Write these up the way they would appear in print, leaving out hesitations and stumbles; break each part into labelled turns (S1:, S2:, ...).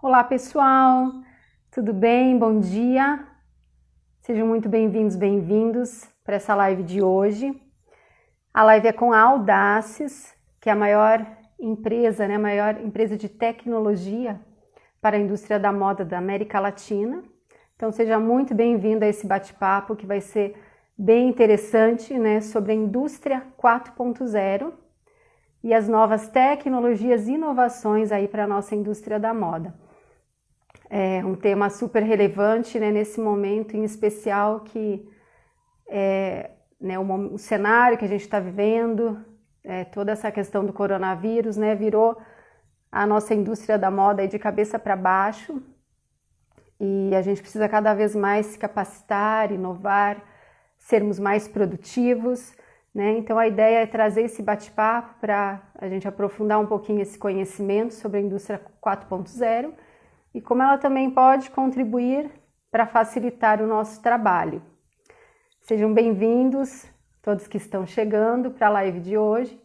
S1: Olá, pessoal. Tudo bem? Bom dia. Sejam muito bem-vindos, bem-vindos para essa live de hoje. A live é com a Audaces, que é a maior empresa, né, a maior empresa de tecnologia para a indústria da moda da América Latina. Então, seja muito bem-vindo a esse bate-papo que vai ser bem interessante, né, sobre a indústria 4.0 e as novas tecnologias e inovações aí para a nossa indústria da moda. É um tema super relevante, né, nesse momento em especial que né, o cenário que a gente está vivendo, toda essa questão do coronavírus, né, virou a nossa indústria da moda aí de cabeça para baixo e a gente precisa cada vez mais se capacitar, inovar, sermos mais produtivos, né? Então a ideia é trazer esse bate-papo para a gente aprofundar um pouquinho esse conhecimento sobre a indústria 4.0 e como ela também pode contribuir para facilitar o nosso trabalho. Sejam bem-vindos, todos que estão chegando para a live de hoje.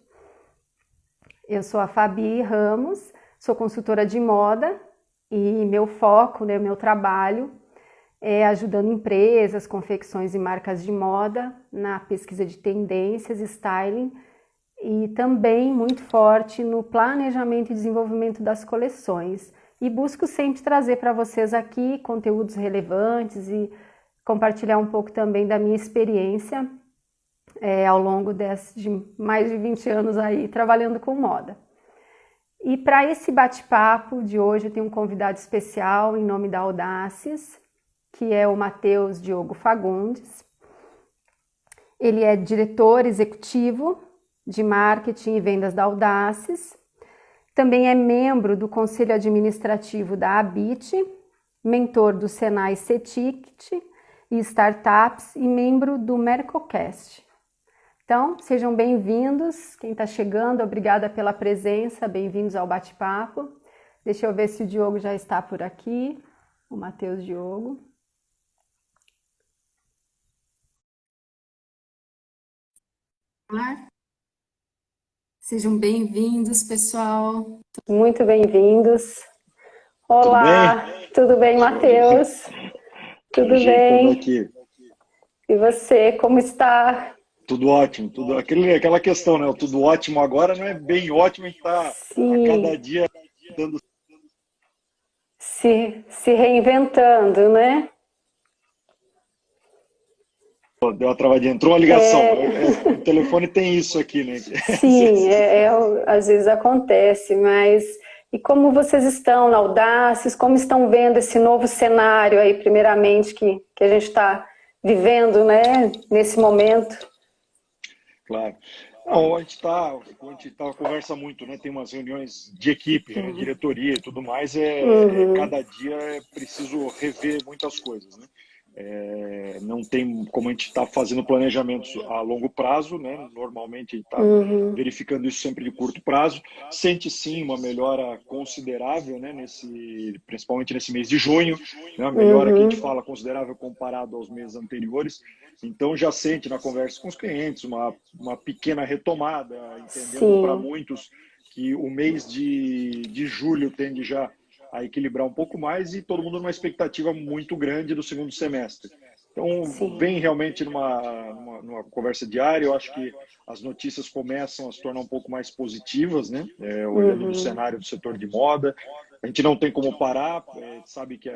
S1: Eu sou a Fabi Ramos, sou consultora de moda e meu foco, né, meu trabalho é ajudando empresas, confecções e marcas de moda na pesquisa de tendências, styling e também muito forte no planejamento e desenvolvimento das coleções. E busco sempre trazer para vocês aqui conteúdos relevantes e compartilhar um pouco também da minha experiência ao longo de mais de 20 anos aí trabalhando com moda. E para esse bate-papo de hoje eu tenho um convidado especial em nome da Audaces, que é o Matheus Diogo Fagundes. Ele é diretor executivo de marketing e vendas da Audaces. Também é membro do Conselho Administrativo da Abit, mentor do Senai CETICT e Startups e membro do Mercocast. Então, sejam bem-vindos. Quem está chegando, obrigada pela presença, bem-vindos ao bate-papo. Deixa eu ver se o Diogo já está por aqui, o Matheus Diogo. Olá. Sejam bem-vindos, pessoal. Muito bem-vindos.
S2: Tudo bem?
S1: Olá, tudo bem, Matheus?
S2: Tô
S1: Tudo
S2: ajeitando
S1: bem?
S2: aqui.
S1: E você, como está?
S2: Tudo ótimo, tudo aquela questão, né? O tudo ótimo agora não é bem ótimo, a gente tá a cada
S1: Sim,
S2: dia dando.
S1: se reinventando, né?
S2: Deu uma travadinha, entrou uma ligação.
S1: É,
S2: O telefone tem isso aqui, né?
S1: sim, às vezes acontece, mas e como vocês estão na Audaces? Como estão vendo esse novo cenário aí, primeiramente, que a gente está vivendo, né, nesse momento?
S2: Claro. Não, a gente conversa muito, né? Tem umas reuniões de equipe, né? Diretoria e tudo mais.
S1: Uhum,
S2: Cada dia é preciso rever muitas coisas, né? Não tem como a gente estar fazendo planejamentos a longo prazo, né? Normalmente a gente está
S1: uhum,
S2: verificando isso sempre de curto prazo. Sente sim uma melhora considerável, né? Principalmente nesse mês de junho, né? Uma melhora que a gente
S1: uhum,
S2: fala considerável comparado aos meses anteriores. Então já sente na conversa com os clientes uma pequena retomada, entendendo para
S1: sim,
S2: muitos que o mês de julho tende já a equilibrar um pouco mais e todo mundo numa expectativa muito grande do segundo semestre. Então,
S1: sim,
S2: vem realmente numa conversa diária. Eu acho que as notícias começam a se tornar um pouco mais positivas, né? Olhando do
S1: uhum,
S2: cenário do setor de moda. A gente não tem como parar, sabe que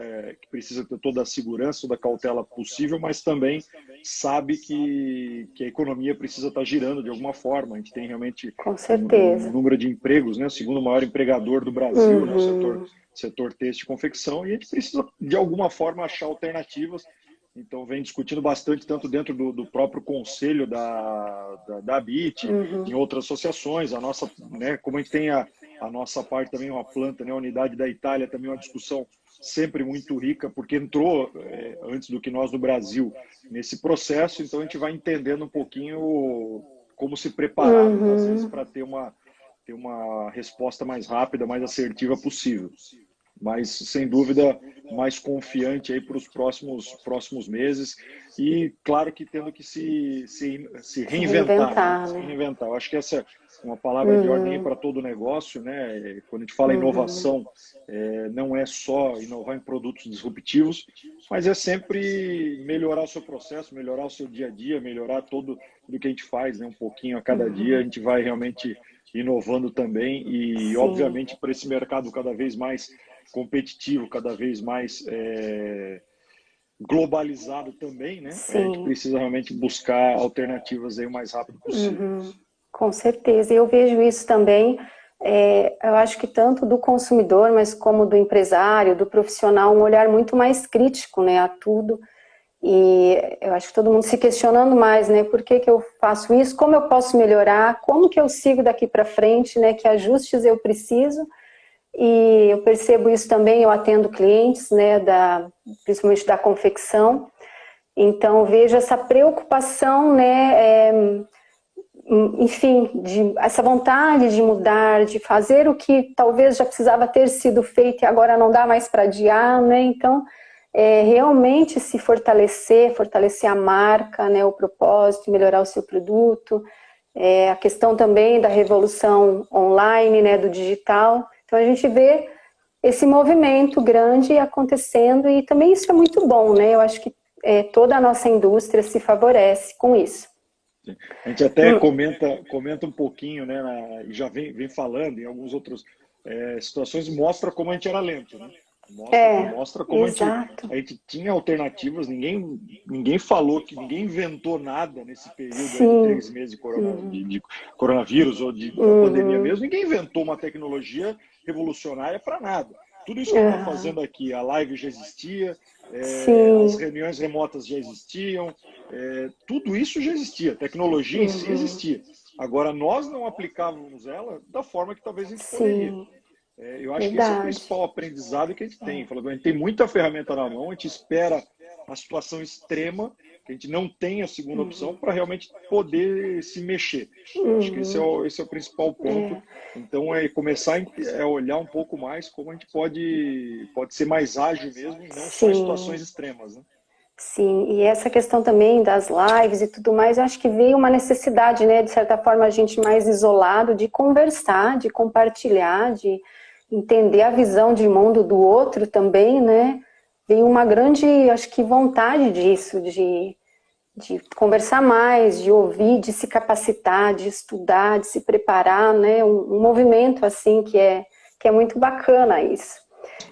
S2: precisa ter toda a segurança, toda a cautela possível, mas também sabe que a economia precisa estar girando de alguma forma. A gente tem realmente
S1: com
S2: um
S1: certeza.
S2: número de empregos, né? O segundo maior empregador do Brasil, né?
S1: Uhum,
S2: Setor têxtil e confecção, e a gente precisa, de alguma forma, achar alternativas. Então, vem discutindo bastante, tanto dentro do próprio conselho da ABIT, em
S1: uhum,
S2: outras associações. A nossa, né, como a gente tem a nossa parte também, uma planta, né, a unidade da Itália, também uma discussão sempre muito rica, porque entrou antes do que nós no Brasil nesse processo, então a gente vai entendendo um pouquinho como se preparar, muitas vezes,
S1: uhum.
S2: para ter uma resposta mais rápida, mais assertiva possível. mas sem dúvida mais confiante aí para os próximos meses e claro que tendo que se reinventar, né?
S1: Reinventar,
S2: Se
S1: né?
S2: reinventar. Eu acho que essa é uma palavra de ordem para todo negócio, né? Quando a gente fala inovação, não é só inovar em produtos disruptivos, mas é sempre melhorar o seu processo, melhorar o seu dia a dia, melhorar tudo que a gente faz, né? Um pouquinho a cada dia, a gente vai realmente inovando também e,
S1: Sim,
S2: obviamente, para esse mercado cada vez mais competitivo, cada vez mais globalizado também, né? A gente
S1: sim.
S2: precisa realmente buscar alternativas aí o mais rápido possível.
S1: Com certeza, eu vejo isso também. Eu acho que tanto do consumidor, mas como do empresário, do profissional, um olhar muito mais crítico, né, a tudo. E eu acho que todo mundo se questionando mais, né, por que que eu faço isso, como eu posso melhorar, como que eu sigo daqui para frente, né, que ajustes eu preciso. E eu percebo isso também, eu atendo clientes, né, principalmente da confecção. Então vejo essa preocupação, né, enfim, essa vontade de mudar, de fazer o que talvez já precisava ter sido feito e agora não dá mais para adiar, né? Então, realmente se fortalecer a marca, né? O propósito, melhorar o seu produto, a questão também da revolução online, né? Do digital. Então, a gente vê esse movimento grande acontecendo e também isso é muito bom, né? Eu acho que toda a nossa indústria se favorece com isso.
S2: A gente até comenta um pouquinho, né, e já vem falando em algumas outras situações, mostra como a gente era lento, né? Mostra como
S1: Exato.
S2: a gente tinha alternativas, ninguém falou, que ninguém inventou nada nesse período aí de
S1: Sim.
S2: 3 meses de coronavírus ou da pandemia mesmo, ninguém inventou uma tecnologia revolucionária para nada. Tudo isso que a gente está fazendo aqui, a live já existia, as
S1: Sim.
S2: reuniões remotas já existiam, tudo isso já existia, a tecnologia em si existia. Agora, nós não aplicávamos ela da forma que talvez a gente poderia.
S1: Sim.
S2: Eu acho que esse é o
S1: Verdade.
S2: principal aprendizado que a gente tem. A gente tem muita ferramenta na mão, a gente espera a situação extrema, que a gente não tem a segunda opção para realmente poder se mexer. Eu acho que esse é o principal ponto. Então, começar a olhar um pouco mais como a gente pode ser mais ágil mesmo, e não só em
S1: Sim.
S2: situações extremas, né?
S1: Sim, e essa questão também das lives e tudo mais, eu acho que veio uma necessidade, né, de certa forma, a gente mais isolado, de conversar, de compartilhar, de entender a visão de mundo do outro também, né? Veio uma grande, acho que vontade disso, de conversar mais, de ouvir, de se capacitar, de estudar, de se preparar, né? Um movimento assim que é muito bacana isso.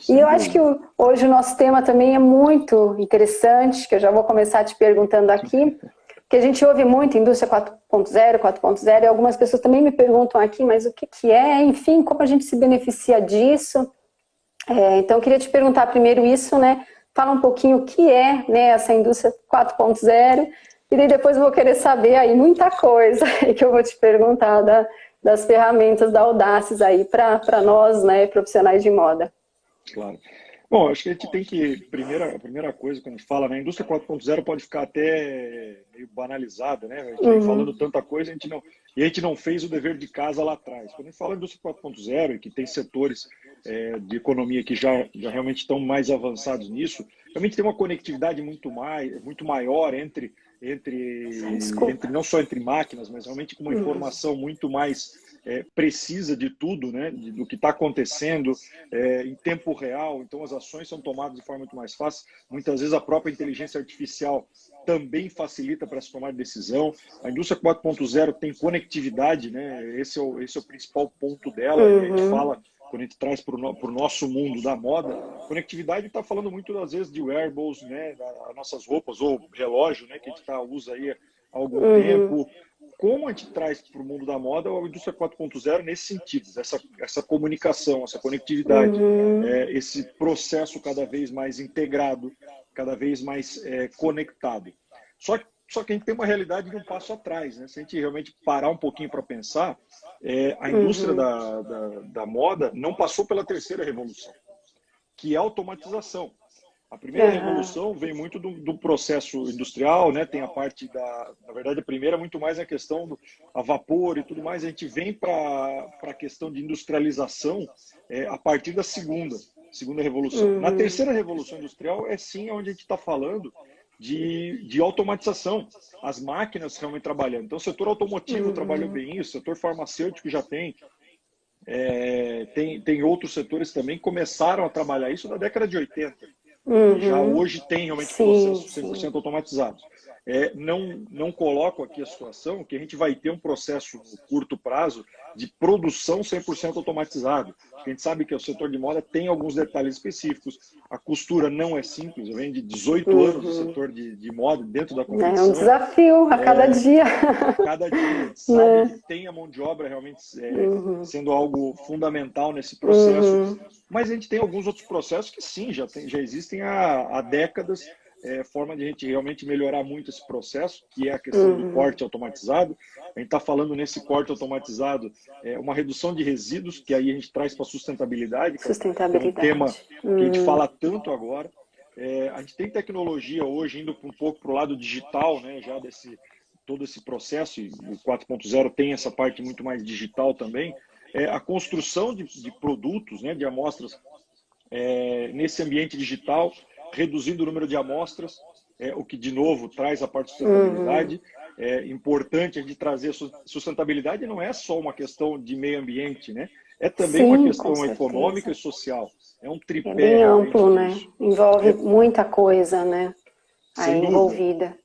S1: E
S2: Sem
S1: eu acho que
S2: dúvida.
S1: hoje o nosso tema também é muito interessante, que eu já vou começar te perguntando aqui, que a gente ouve muito indústria 4.0, e algumas pessoas também me perguntam aqui, mas o que que é, enfim, como a gente se beneficia disso? Então eu queria te perguntar primeiro isso, né? Fala um pouquinho o que é, né, essa indústria 4.0, e daí depois eu vou querer saber aí muita coisa que eu vou te perguntar das ferramentas da Audaces aí para nós, né, profissionais de moda.
S2: Claro. Bom, acho que a gente tem que, a primeira coisa, quando a gente fala, né, a indústria 4.0 pode ficar até meio banalizada, né? A gente vem falando tanta coisa, a gente não fez o dever de casa lá atrás. Quando a gente fala indústria 4.0 e que tem setores de economia que já realmente estão mais avançados nisso, realmente tem uma conectividade muito maior
S1: Desculpa.
S2: não só entre máquinas, mas realmente com uma informação muito mais precisa de tudo, né, do que está acontecendo em tempo real. Então as ações são tomadas de forma muito mais fácil. Muitas vezes a própria inteligência artificial também facilita para se tomar decisão. A indústria 4.0 tem conectividade, né? Esse é o principal ponto dela, e a gente fala, quando a gente traz para o nosso mundo da moda, conectividade está falando muito, às vezes, de wearables, né? Das nossas roupas, ou relógio, né? Que a gente usa aí há algum tempo. Como a gente traz para o mundo da moda a indústria 4.0 nesse sentido, essa comunicação, essa conectividade, esse processo cada vez mais integrado, cada vez mais conectado. Só que a gente tem uma realidade de um passo atrás, né? Se a gente realmente parar um pouquinho para pensar, a indústria da moda não passou pela terceira revolução, que é a automatização. A primeira revolução vem muito do processo industrial, né? Tem a parte na verdade, a primeira é muito mais a questão a vapor e tudo mais. A gente vem para a questão de industrialização a partir da segunda. segunda revolução. Na terceira revolução industrial é sim onde a gente está falando de automatização, as máquinas realmente trabalhando. Então, o setor automotivo trabalhou bem isso, o setor farmacêutico já tem. Tem outros setores também que começaram a trabalhar isso na década de 80. Já hoje tem realmente processos 100% automatizados. Não coloco aqui a situação que a gente vai ter um processo no curto prazo de produção 100% automatizado. A gente sabe que o setor de moda tem alguns detalhes específicos. A costura não é simples. Eu venho de 18 anos no setor de moda, dentro da confecção.
S1: É um desafio a cada dia.
S2: A cada dia. A gente sabe que tem a mão de obra realmente sendo algo fundamental nesse processo. Mas a gente tem alguns outros processos que sim, já existem há décadas. Forma de a gente realmente melhorar muito esse processo, que é a questão do corte automatizado. A gente está falando nesse corte automatizado uma redução de resíduos, que aí a gente traz para a sustentabilidade, que é um tema que a gente fala tanto agora. A gente tem tecnologia hoje indo um pouco para o lado digital, né, já todo esse processo, e o 4.0 tem essa parte muito mais digital também. A construção de produtos, né, de amostras nesse ambiente digital, reduzindo o número de amostras, o que, de novo, traz a parte de sustentabilidade. É importante a gente trazer a sustentabilidade, não é só uma questão de meio ambiente, né? É também uma questão econômica e social. É um tripé.
S1: É bem amplo, né? Envolve muita coisa, né? Aí envolvida.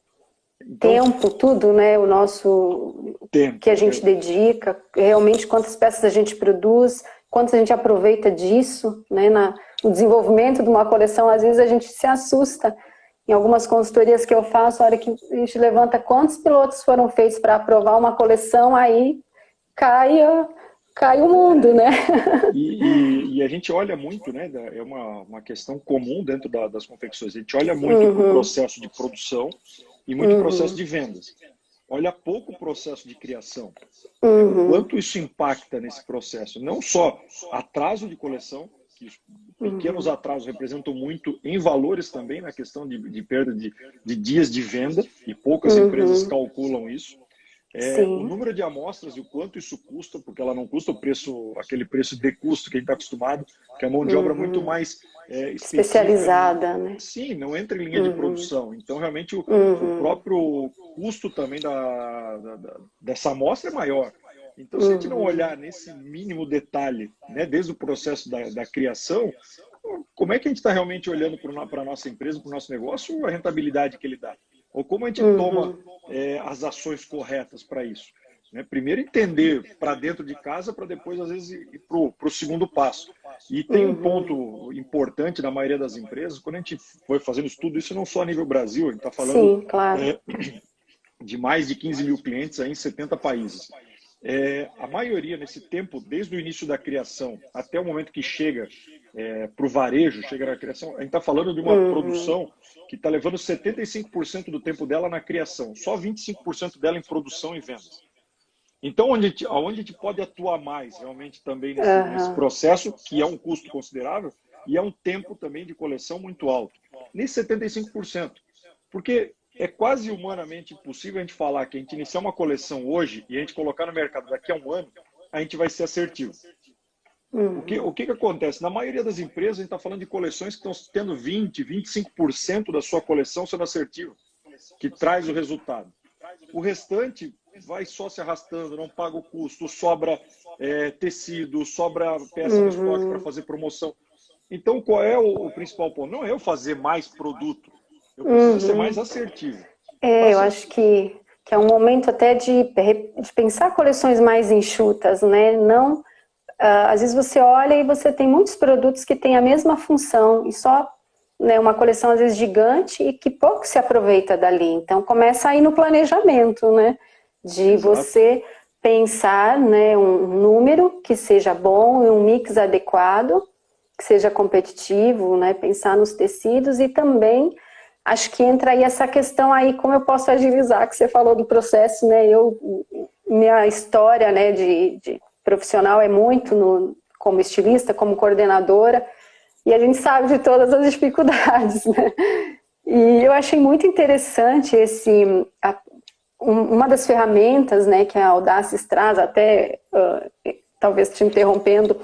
S1: Então, tempo, tudo, né? O nosso tempo que a gente dedica, realmente quantas peças a gente produz, quanto a gente aproveita disso, né? No desenvolvimento de uma coleção, às vezes a gente se assusta. Em algumas consultorias que eu faço, a hora que a gente levanta quantos pilotos foram feitos para aprovar uma coleção, aí cai o mundo, né?
S2: E a gente olha muito, né? É uma questão comum dentro das confecções. A gente olha muito para o processo de produção e muito processo de vendas. Olha pouco o processo de criação. O quanto isso impacta nesse processo. Não só atraso de coleção, que os pequenos atrasos representam muito em valores também, na questão de perda de dias de venda, e poucas empresas calculam isso. O número de amostras e o quanto isso custa, porque ela não custa aquele preço de custo que a gente está acostumado, que é mão de obra muito mais
S1: especializada, né?
S2: Sim, não entra em linha de produção. Então, realmente, o próprio custo também dessa amostra é maior. Então, se a gente não olhar nesse mínimo detalhe, né, desde o processo da criação, como é que a gente está realmente olhando para a nossa empresa, para o nosso negócio, a rentabilidade que ele dá? Ou como a gente toma as ações corretas para isso? Né? Primeiro entender para dentro de casa, para depois, às vezes, ir para o segundo passo. E tem um ponto importante na maioria das empresas, quando a gente foi fazendo estudo, isso não só a nível Brasil, a gente está falando de mais de 15 mil clientes aí em 70 países. A maioria, nesse tempo, desde o início da criação até o momento que chega para o varejo, chega na criação, a gente está falando de uma produção que está levando 75% do tempo dela na criação, só 25% dela em produção e vendas. Então, onde a gente pode atuar mais realmente também nesse processo, que é um custo considerável e é um tempo também de coleção muito alto, nesse 75%. Porque é quase humanamente impossível a gente falar que a gente iniciar uma coleção hoje e a gente colocar no mercado daqui a um ano, a gente vai ser assertivo. O que acontece? Na maioria das empresas, a gente está falando de coleções que estão tendo 20%, 25% da sua coleção sendo assertiva, que traz o resultado. O restante vai só se arrastando, não paga o custo, sobra tecido, sobra peça no estoque para fazer promoção. Então, qual é o principal ponto? Não é eu fazer mais produto, eu preciso ser mais assertivo.
S1: Eu acho que é um momento até de pensar coleções mais enxutas, né? Não, às vezes você olha e você tem muitos produtos que têm a mesma função e só, né, uma coleção às vezes gigante e que pouco se aproveita dali. Então começa aí no planejamento, né? De você pensar, né, um número que seja bom e um mix adequado, que seja competitivo, né? Pensar nos tecidos e também acho que entra aí essa questão aí, como eu posso agilizar, que você falou do processo, né? Minha história, né, de profissional é muito como estilista, como coordenadora, e a gente sabe de todas as dificuldades, né? E eu achei muito interessante uma das ferramentas, né, que a Audaces traz, até talvez te interrompendo,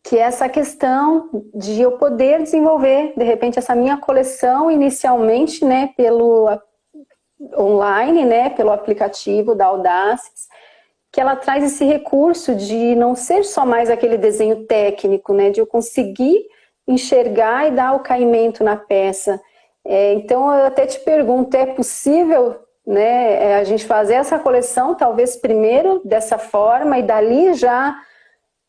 S1: que é essa questão de eu poder desenvolver, de repente, essa minha coleção inicialmente, né, pelo online, né, pelo aplicativo da Audaces, que ela traz esse recurso de não ser só mais aquele desenho técnico, né, de eu conseguir enxergar e dar o caimento na peça. Então, eu até te pergunto, é possível, né, a gente fazer essa coleção, talvez primeiro dessa forma, e dali já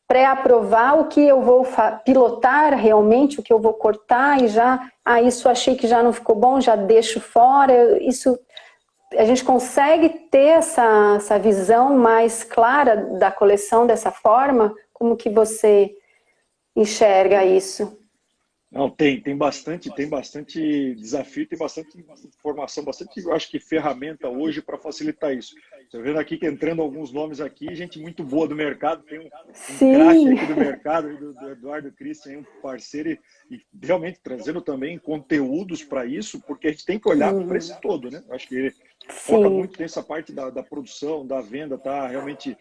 S1: pré-aprovar o que eu vou pilotar realmente, o que eu vou cortar, e já, isso achei que já não ficou bom, já deixo fora. Isso, a gente consegue ter essa visão mais clara da coleção dessa forma? Como que você enxerga isso?
S2: Não, tem bastante desafio, tem bastante informação, bastante, eu acho que ferramenta hoje para facilitar isso. Estou vendo aqui que entrando alguns nomes aqui, gente muito boa do mercado, tem um craque aqui do mercado, do Eduardo Christian, um parceiro, e realmente trazendo também conteúdos para isso, porque a gente tem que olhar para esse todo, né? Eu acho que ele foca muito nessa parte da produção, da venda, tá realmente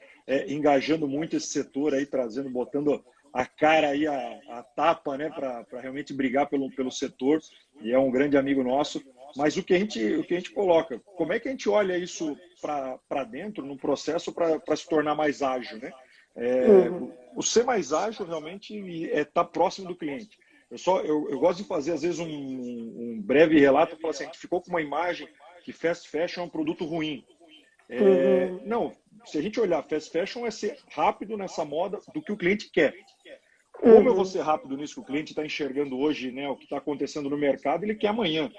S2: engajando muito esse setor aí, trazendo, botando a cara aí, a tapa, né, para realmente brigar pelo setor, e é um grande amigo nosso. Mas o que a gente coloca, como é que a gente olha isso para dentro, num processo para se tornar mais ágil, né? O ser mais ágil realmente tá próximo do cliente. Eu gosto de fazer, às vezes, um breve relato, falar assim, a gente ficou com uma imagem que fast fashion é um produto ruim. Não, se a gente olhar fast fashion é ser rápido nessa moda do que o cliente quer. Como eu vou ser rápido nisso que o cliente está enxergando hoje, né, o que está acontecendo no mercado, ele quer amanhã.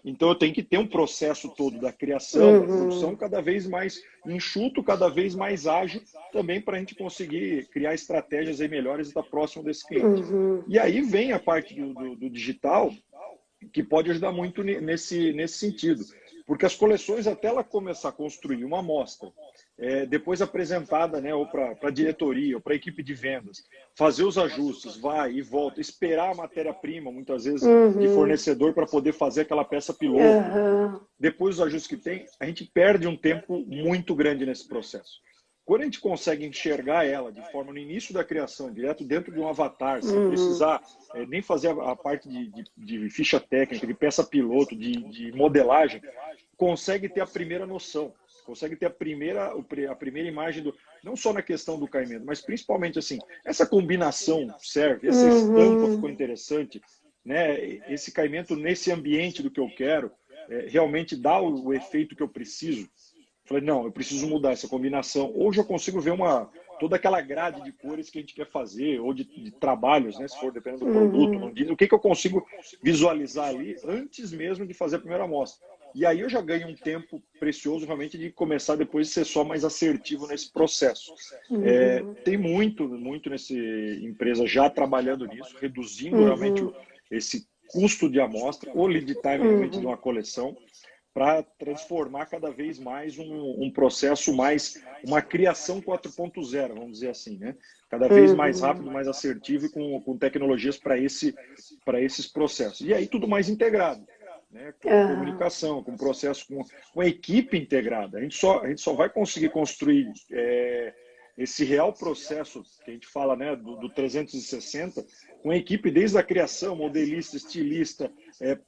S2: Então eu tenho que ter um processo todo da criação, da produção cada vez mais enxuto, cada vez mais ágil, também para a gente conseguir criar estratégias aí melhores e estar próximo desse cliente. E aí vem a parte do digital, que pode ajudar muito nesse sentido. Porque as coleções, até ela começar a construir uma amostra, depois apresentada, né, ou para a diretoria, ou para a equipe de vendas, fazer os ajustes, vai e volta, esperar a matéria-prima, muitas vezes, de fornecedor para poder fazer aquela peça piloto. Depois dos ajustes que tem, a gente perde um tempo muito grande nesse processo. Quando a gente consegue enxergar ela de forma no início da criação, direto dentro de um avatar, sem precisar nem fazer a parte de ficha técnica, de peça piloto, de modelagem, consegue ter a primeira noção, consegue ter a primeira imagem, não só na questão do caimento, mas principalmente assim, essa combinação serve, essa estampa ficou interessante, né? Esse caimento nesse ambiente do que eu quero, realmente dá o efeito que eu preciso. Falei, não, eu preciso mudar essa combinação. Hoje eu consigo ver toda aquela grade de cores que a gente quer fazer, ou de trabalhos, né, se for dependendo do produto. O que eu consigo visualizar ali antes mesmo de fazer a primeira amostra. E aí eu já ganho um tempo precioso realmente de começar depois a ser só mais assertivo nesse processo. Tem muito nessa empresa já trabalhando nisso, reduzindo realmente esse custo de amostra, o lead time realmente de uma coleção, para transformar cada vez mais um processo mais, uma criação 4.0, vamos dizer assim, né? Cada vez mais rápido, mais assertivo e com tecnologias para esses processos. E aí tudo mais integrado, né? Com comunicação, com processo, com a equipe integrada. A gente só vai conseguir construir esse real processo que a gente fala, né, do 360, com a equipe desde a criação, modelista, estilista,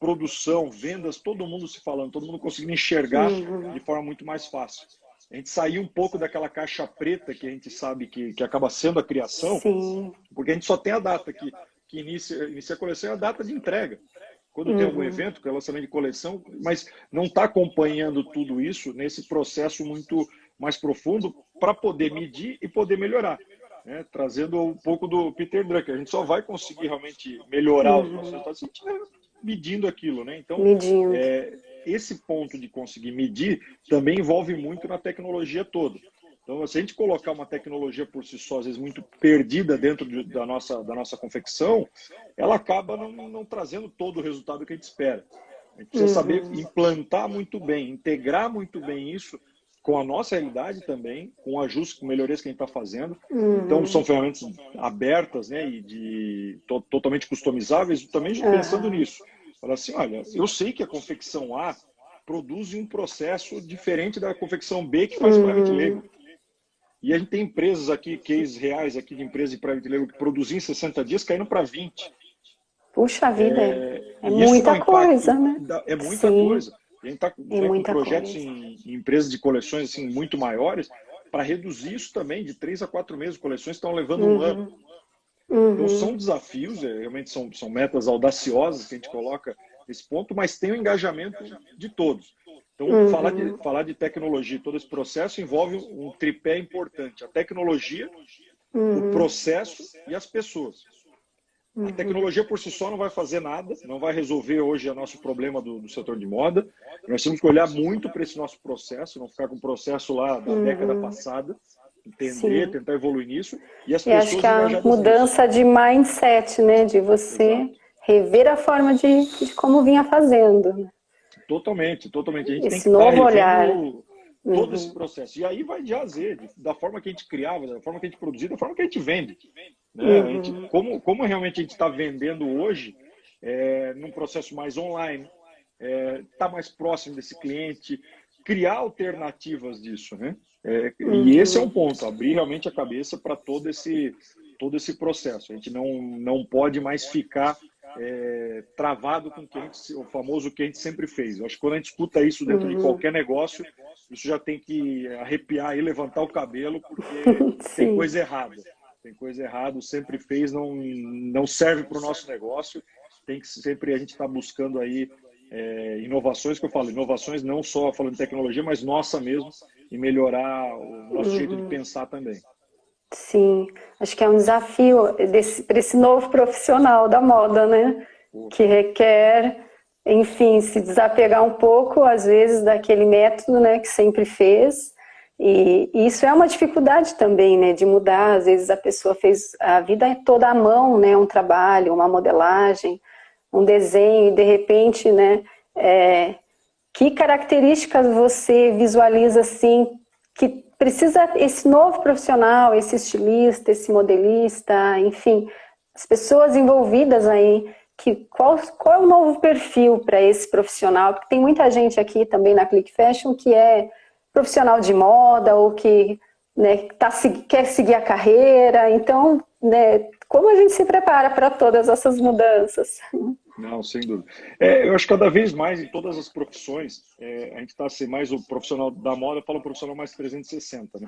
S2: produção, vendas, todo mundo se falando, todo mundo conseguindo enxergar de forma muito mais fácil. A gente sair um pouco daquela caixa preta que a gente sabe que acaba sendo a criação, porque a gente só tem a data que inicia a coleção e a data de entrega. Quando tem algum evento, que é lançamento de coleção, mas não está acompanhando tudo isso nesse processo muito mais profundo para poder medir e poder melhorar. Né? Trazendo um pouco do Peter Drucker. A gente só vai conseguir realmente melhorar os nossos resultados se a gente estiver medindo aquilo. Né? Então, esse ponto de conseguir medir também envolve muito na tecnologia toda. Então, se a gente colocar uma tecnologia por si só, às vezes muito perdida dentro da nossa confecção, ela acaba não trazendo todo o resultado que a gente espera. A gente precisa saber implantar muito bem, integrar muito bem isso com a nossa realidade também, com ajustes, com melhorias que a gente está fazendo. Então, são ferramentas abertas, né, e totalmente customizáveis, também pensando nisso. Fala assim, olha, eu sei que a confecção A produz um processo diferente da confecção B que faz private label. E a gente tem empresas aqui, cases reais aqui de empresas de private label que produziam em 60 dias, caindo para 20.
S1: Puxa vida, é
S2: E isso
S1: muita coisa, né?
S2: é muita
S1: Sim,
S2: coisa. A gente está com projetos em empresas de coleções assim, muito maiores para reduzir isso também de 3 a 4 meses. Coleções estão levando um ano. Então são desafios, realmente são metas audaciosas que a gente coloca nesse ponto, mas tem o engajamento de todos. Então, falar de tecnologia, todo esse processo envolve um tripé importante: a tecnologia, o processo e as pessoas. A tecnologia por si só não vai fazer nada, não vai resolver hoje o nosso problema do setor de moda. Nós temos que olhar muito para esse nosso processo, não ficar com o processo lá da década passada, entender, tentar evoluir nisso, e as pessoas
S1: acho que a mudança de mindset, né, de você rever a forma de como vinha fazendo.
S2: Totalmente. A gente tem
S1: Esse
S2: que estar
S1: novo olhar.
S2: todo esse processo. E aí vai de A a Z, da forma que a gente criava, da forma que a gente produzia, da forma que a gente vende. Né? A gente, como realmente a gente está vendendo hoje, num processo mais online, tá mais próximo desse cliente, criar alternativas disso, né? E esse é um ponto, abrir realmente a cabeça para todo esse processo. A gente não pode mais ficar travado com o famoso que a gente sempre fez. Eu acho que quando a gente escuta isso dentro de qualquer negócio, isso já tem que arrepiar e levantar o cabelo, porque tem coisa errada. Tem coisa errada, sempre fez, não serve para o nosso negócio. Tem que sempre a gente estar buscando aí inovações, que eu falo, inovações não só falando de tecnologia, mas nossa mesmo, e melhorar o nosso jeito de pensar também.
S1: Sim, acho que é um desafio para esse novo profissional da moda, né? Que requer, enfim, se desapegar um pouco, às vezes, daquele método, né, que sempre fez. E isso é uma dificuldade também, né, de mudar. Às vezes a pessoa fez a vida toda à mão, né, um trabalho, uma modelagem, um desenho, e de repente, né, que características você visualiza assim que precisa esse novo profissional, esse estilista, esse modelista, enfim, as pessoas envolvidas aí, qual é o novo perfil para esse profissional? Porque tem muita gente aqui também na Click Fashion que é profissional de moda ou que, né, quer seguir a carreira. Então, né, como a gente se prepara para todas essas mudanças?
S2: Não, sem dúvida. Eu acho que cada vez mais em todas as profissões, a gente está a ser mais o profissional da moda, fala o profissional mais 360, né?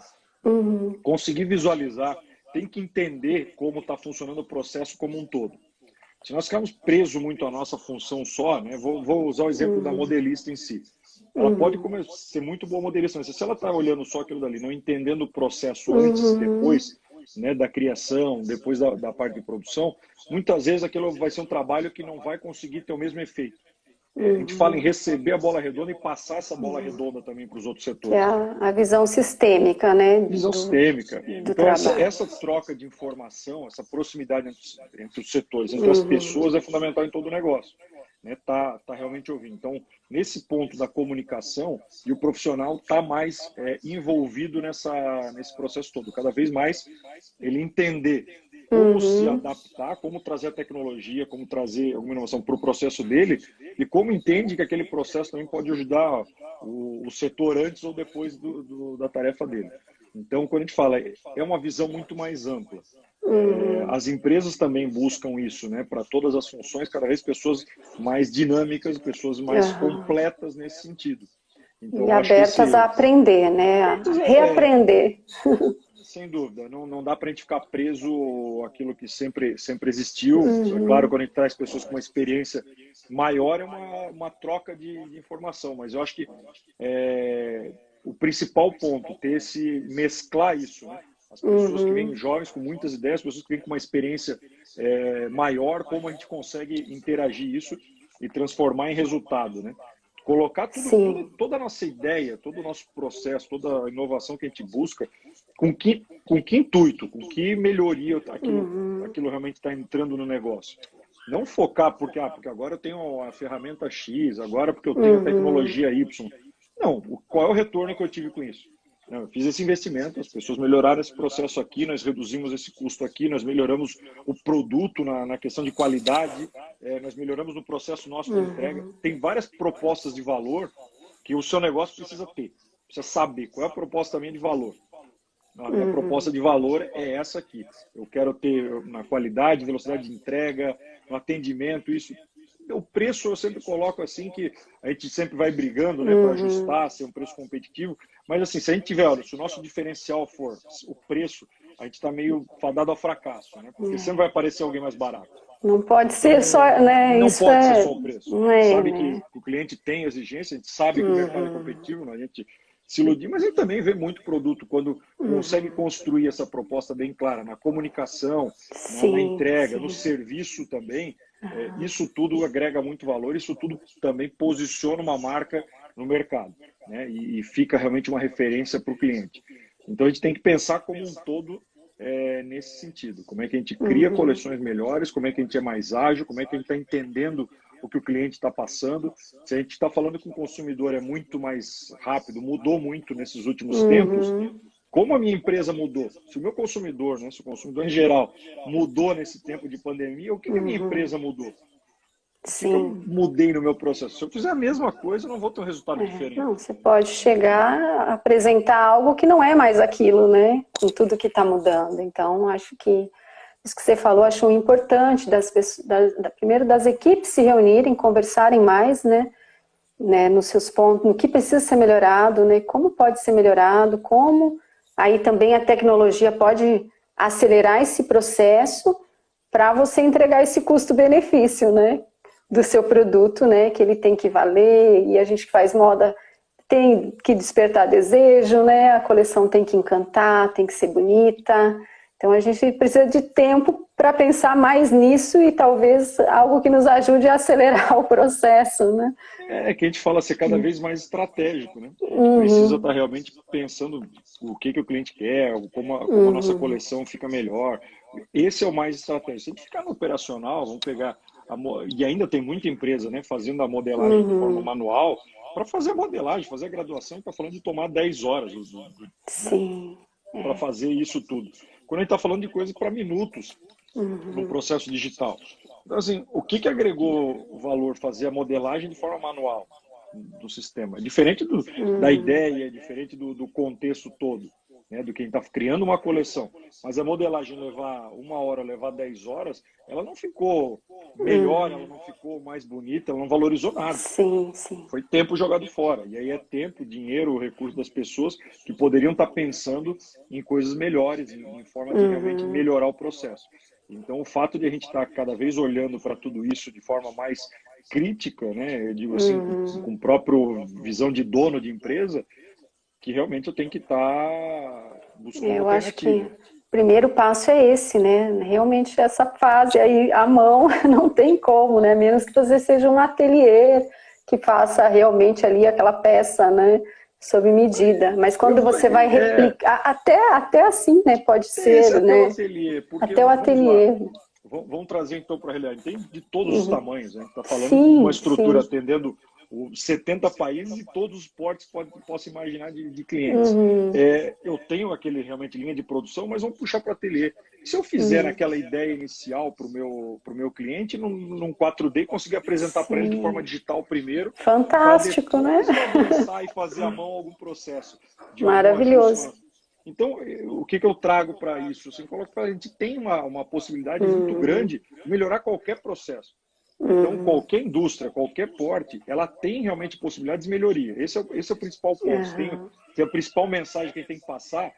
S2: Conseguir visualizar, tem que entender como está funcionando o processo como um todo. Se nós ficarmos presos muito à nossa função só, né? Vou usar o exemplo da modelista em si. Ela pode ser muito boa modelista, mas se ela está olhando só aquilo dali, não entendendo o processo antes e depois, né, da criação, depois da parte de produção, muitas vezes aquilo vai ser um trabalho que não vai conseguir ter o mesmo efeito. A gente fala em receber a bola redonda e passar essa bola redonda também para os outros setores.
S1: Que é a visão sistêmica, né?
S2: Visão sistêmica. Então, essa troca de informação, essa proximidade entre os setores, entre as pessoas, é fundamental em todo o negócio. Né? Tá realmente ouvindo. Então, nesse ponto da comunicação, e o profissional está mais envolvido nesse processo todo. Cada vez mais ele entender como se adaptar, como trazer a tecnologia, como trazer alguma inovação para o processo dele, e como entende que aquele processo também pode ajudar o setor antes ou depois da tarefa dele. Então, quando a gente fala, é uma visão muito mais ampla. As empresas também buscam isso, né, para todas as funções, cada vez pessoas mais dinâmicas, pessoas mais completas nesse sentido. Então,
S1: e abertas a aprender, né, a reaprender.
S2: Sem dúvida, não dá para a gente ficar preso àquilo que sempre existiu. É claro, quando a gente traz pessoas com uma experiência maior, é uma troca de informação, mas eu acho que o principal ponto, mesclar isso, né? As pessoas que vêm jovens com muitas ideias, as pessoas que vêm com uma experiência maior, como a gente consegue interagir isso e transformar em resultado, né? Colocar toda a nossa ideia, todo o nosso processo, toda a inovação que a gente busca, com que intuito, com que melhoria aquilo realmente está entrando no negócio. Não focar porque agora eu tenho a ferramenta X, agora porque eu tenho a tecnologia Y. Não, qual é o retorno que eu tive com isso? Não, eu fiz esse investimento, as pessoas melhoraram esse processo aqui, nós reduzimos esse custo aqui, nós melhoramos o produto na questão de qualidade, nós melhoramos no processo nosso de entrega. Tem várias propostas de valor que o seu negócio precisa ter, precisa saber qual é a proposta também de valor. A minha proposta de valor é essa aqui. Eu quero ter na qualidade, velocidade de entrega, no atendimento, isso. O preço eu sempre coloco assim, que a gente sempre vai brigando, né, para ajustar, ser um preço competitivo. Mas assim, se a gente tiver, olha, se o nosso diferencial for o preço, a gente está meio fadado ao fracasso, né? Porque sempre vai aparecer alguém mais barato.
S1: Não pode ser só, né?
S2: Não
S1: Isso
S2: pode ser só o preço. Sabe
S1: né?
S2: que o cliente tem exigência, a gente sabe que o mercado é competitivo, né? A gente se iludir, mas ele também vê muito produto quando consegue construir essa proposta bem clara na comunicação, na entrega, no serviço também. Isso tudo agrega muito valor, isso tudo também posiciona uma marca no mercado, né? E fica realmente uma referência para o cliente. Então a gente tem que pensar como um todo nesse sentido. Como é que a gente cria coleções melhores, como é que a gente é mais ágil, como é que a gente está entendendo o que o cliente está passando. Se a gente está falando que o consumidor é muito mais rápido, mudou muito nesses últimos tempos, como a minha empresa mudou? Se o meu consumidor, né, se o consumidor em geral mudou nesse tempo de pandemia, o que a minha empresa mudou? O que eu mudei no meu processo? Se eu fizer a mesma coisa, eu não vou ter um resultado diferente.
S1: Não, você pode chegar a apresentar algo que não é mais aquilo, né? Com tudo que está mudando. Então, acho que isso que você falou, acho importante das pessoas, primeiro das equipes se reunirem, conversarem mais, né, nos seus pontos, no que precisa ser melhorado, né, como pode ser melhorado, como aí também a tecnologia pode acelerar esse processo para você entregar esse custo-benefício, né, do seu produto, né, que ele tem que valer, e a gente que faz moda tem que despertar desejo, né, a coleção tem que encantar, tem que ser bonita. Então a gente precisa de tempo para pensar mais nisso e talvez algo que nos ajude a acelerar o processo, né?
S2: Que a gente fala ser cada vez mais estratégico, né? A gente precisa estar realmente pensando o que o cliente quer, como a nossa coleção fica melhor. Esse é o mais estratégico. Se a gente ficar no operacional, vamos pegar e ainda tem muita empresa, né, fazendo a modelagem de forma manual. Para fazer a modelagem, fazer a graduação, está falando de tomar 10 horas para fazer isso tudo. Quando a gente está falando de coisa para minutos no processo digital. Então, assim, o que agregou o valor fazer a modelagem de forma manual do sistema? Diferente da ideia, diferente do contexto todo, né, do que a gente está criando uma coleção. Mas a modelagem levar 1 hora, levar 10 horas, ela não ficou melhor, ela não ficou mais bonita, ela não valorizou nada.
S1: Sim.
S2: Foi tempo jogado fora. E aí é tempo, dinheiro, recurso das pessoas que poderiam estar pensando em coisas melhores, em forma de realmente melhorar o processo. Então, o fato de a gente estar cada vez olhando para tudo isso de forma mais crítica, né, eu digo assim, com a própria visão de dono de empresa, que realmente eu tenho que estar buscando
S1: eu acho que
S2: alternativa.
S1: o primeiro passo é esse, né? Realmente essa fase aí, a mão, não tem como, né? Menos que você seja um ateliê que faça realmente ali aquela peça, né? Sob medida. Mas quando você vai replicar, até assim, né? Pode ser, né?
S2: Até o ateliê.
S1: Até o ateliê.
S2: Vamos trazer então para a realidade. Tem de todos os tamanhos, né? Está falando de uma estrutura atendendo 70 países e todos os portes posso imaginar de clientes. Eu tenho realmente linha de produção, mas vamos puxar para o ateliê. Se eu fizer naquela ideia inicial para o meu cliente, num 4D, conseguir apresentar para ele de forma digital primeiro.
S1: Fantástico, né?
S2: Pensar e fazer à mão algum processo.
S1: Maravilhoso.
S2: Então, o que eu trago para isso? Assim, a gente tem uma possibilidade muito grande de melhorar qualquer processo. Então, qualquer indústria, qualquer porte, ela tem realmente possibilidades de melhoria. Esse é o principal ponto. Tem a principal mensagem que a gente tem que passar.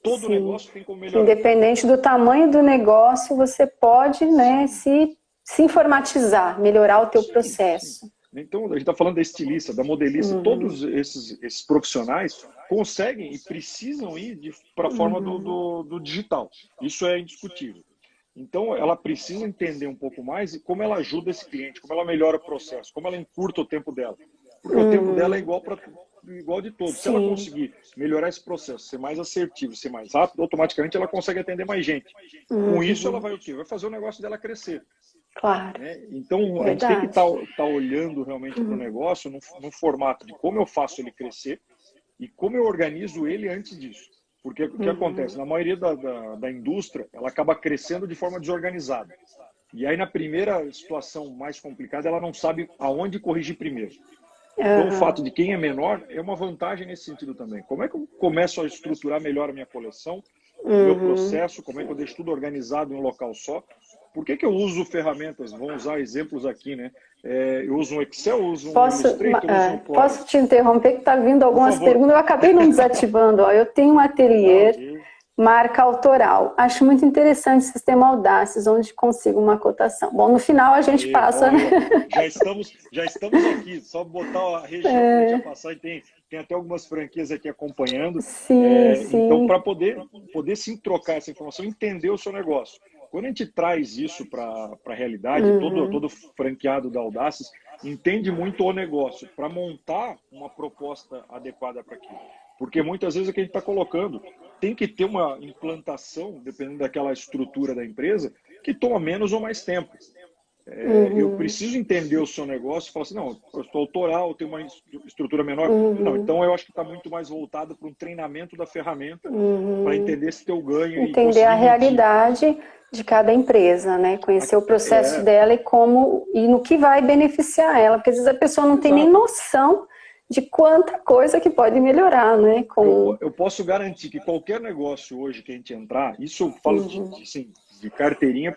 S2: Todo negócio tem como melhorar.
S1: Independente do tamanho do negócio, você pode, né, se informatizar, melhorar o teu processo.
S2: Então, a gente está falando da estilista, da modelista, todos esses profissionais conseguem e precisam ir para a forma do digital. Isso é indiscutível. Então, ela precisa entender um pouco mais como ela ajuda esse cliente, como ela melhora o processo, como ela encurta o tempo dela. Porque o tempo dela é igual de todos. Se ela conseguir melhorar esse processo, ser mais assertivo, ser mais rápido, automaticamente ela consegue atender mais gente. Com isso, ela vai o quê? Vai fazer o negócio dela crescer.
S1: Claro.
S2: Né? Então, a gente tem que estar olhando realmente para o negócio no formato de como eu faço ele crescer e como eu organizo ele antes disso. Porque o que acontece? Na maioria da indústria, ela acaba crescendo de forma desorganizada. E aí, na primeira situação mais complicada, ela não sabe aonde corrigir primeiro. Então, o fato de quem é menor é uma vantagem nesse sentido também. Como é que eu começo a estruturar melhor a minha coleção, o meu processo, como é que eu deixo tudo organizado em um local só? Por que que eu uso ferramentas? Vamos usar exemplos aqui, né? Eu uso um Excel, eu uso um Illustrator, eu uso um Corel.
S1: Posso te interromper que está vindo algumas perguntas, eu acabei não desativando. Ó. Eu tenho um ateliê, marca autoral. Acho muito interessante o sistema Audaces, onde consigo uma cotação. Bom, no final a gente passa, né?
S2: Já estamos aqui, só botar a região que a gente vai passar e tem até algumas franquias aqui acompanhando.
S1: Sim, sim.
S2: Então, para poder sim trocar essa informação, entender o seu negócio. Quando a gente traz isso para a realidade, todo franqueado da Audaces entende muito o negócio para montar uma proposta adequada para aquilo. Porque muitas vezes o que a gente está colocando tem que ter uma implantação, dependendo daquela estrutura da empresa, que toma menos ou mais tempo. Eu preciso entender o seu negócio e falar assim, não, eu sou autoral, eu tenho uma estrutura menor. Não, então eu acho que está muito mais voltado para um treinamento da ferramenta para entender esse teu ganho.
S1: Entender a realidade de cada empresa, né? Conhecer o processo dela e no que vai beneficiar ela, porque às vezes a pessoa não tem nem noção de quanta coisa que pode melhorar, né?
S2: Eu posso garantir que qualquer negócio hoje que a gente entrar, isso eu falo de carteirinha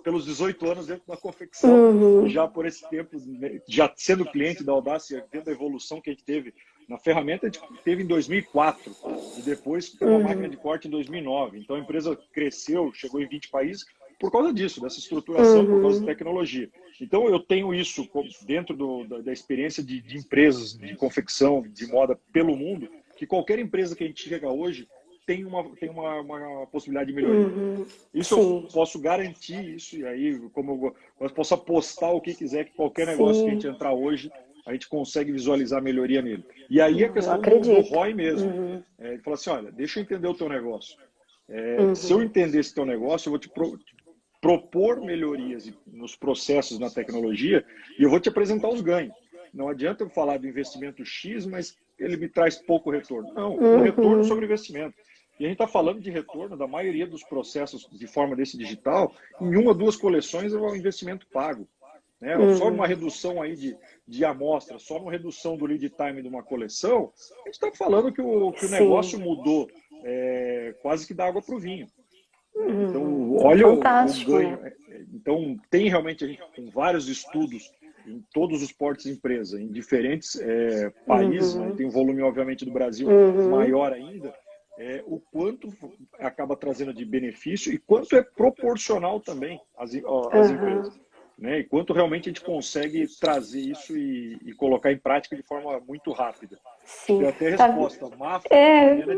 S2: pelos 18 anos dentro da confecção, já por esse tempo, já sendo cliente da Audaces, vendo a evolução que a gente teve na ferramenta, a gente teve em 2004 e depois uma máquina de corte em 2009. Então a empresa cresceu, chegou em 20 países por causa disso, dessa estruturação, por causa da tecnologia. Então eu tenho isso dentro da experiência de empresas de confecção, de moda pelo mundo, que qualquer empresa que a gente chega hoje tem uma possibilidade de melhoria. Isso eu posso garantir isso, e aí como eu posso apostar o que quiser, que qualquer negócio que a gente entrar hoje, a gente consegue visualizar melhoria nele. E aí a questão do ROI mesmo. Ele fala assim, olha, deixa eu entender o teu negócio. Se eu entender esse teu negócio, eu vou te propor melhorias nos processos, na tecnologia, e eu vou te apresentar os ganhos. Não adianta eu falar do investimento X, mas ele me traz pouco retorno. Não, um retorno sobre investimento. E a gente está falando de retorno da maioria dos processos de forma desse digital, em 1 ou 2 coleções é um investimento pago. Né? Só uma redução aí de amostra, só uma redução do lead time de uma coleção, a gente está falando que o negócio mudou quase que da água para o vinho. Então, olha o ganho. Então, tem realmente, a gente com vários estudos em todos os portos de empresa, em diferentes países, né? Tem um volume, obviamente, do Brasil maior ainda, o quanto acaba trazendo de benefício e quanto é proporcional também às empresas. Né? E quanto realmente a gente consegue trazer isso e colocar em prática de forma muito rápida.
S1: Sim.
S2: Tem até resposta. Mafra,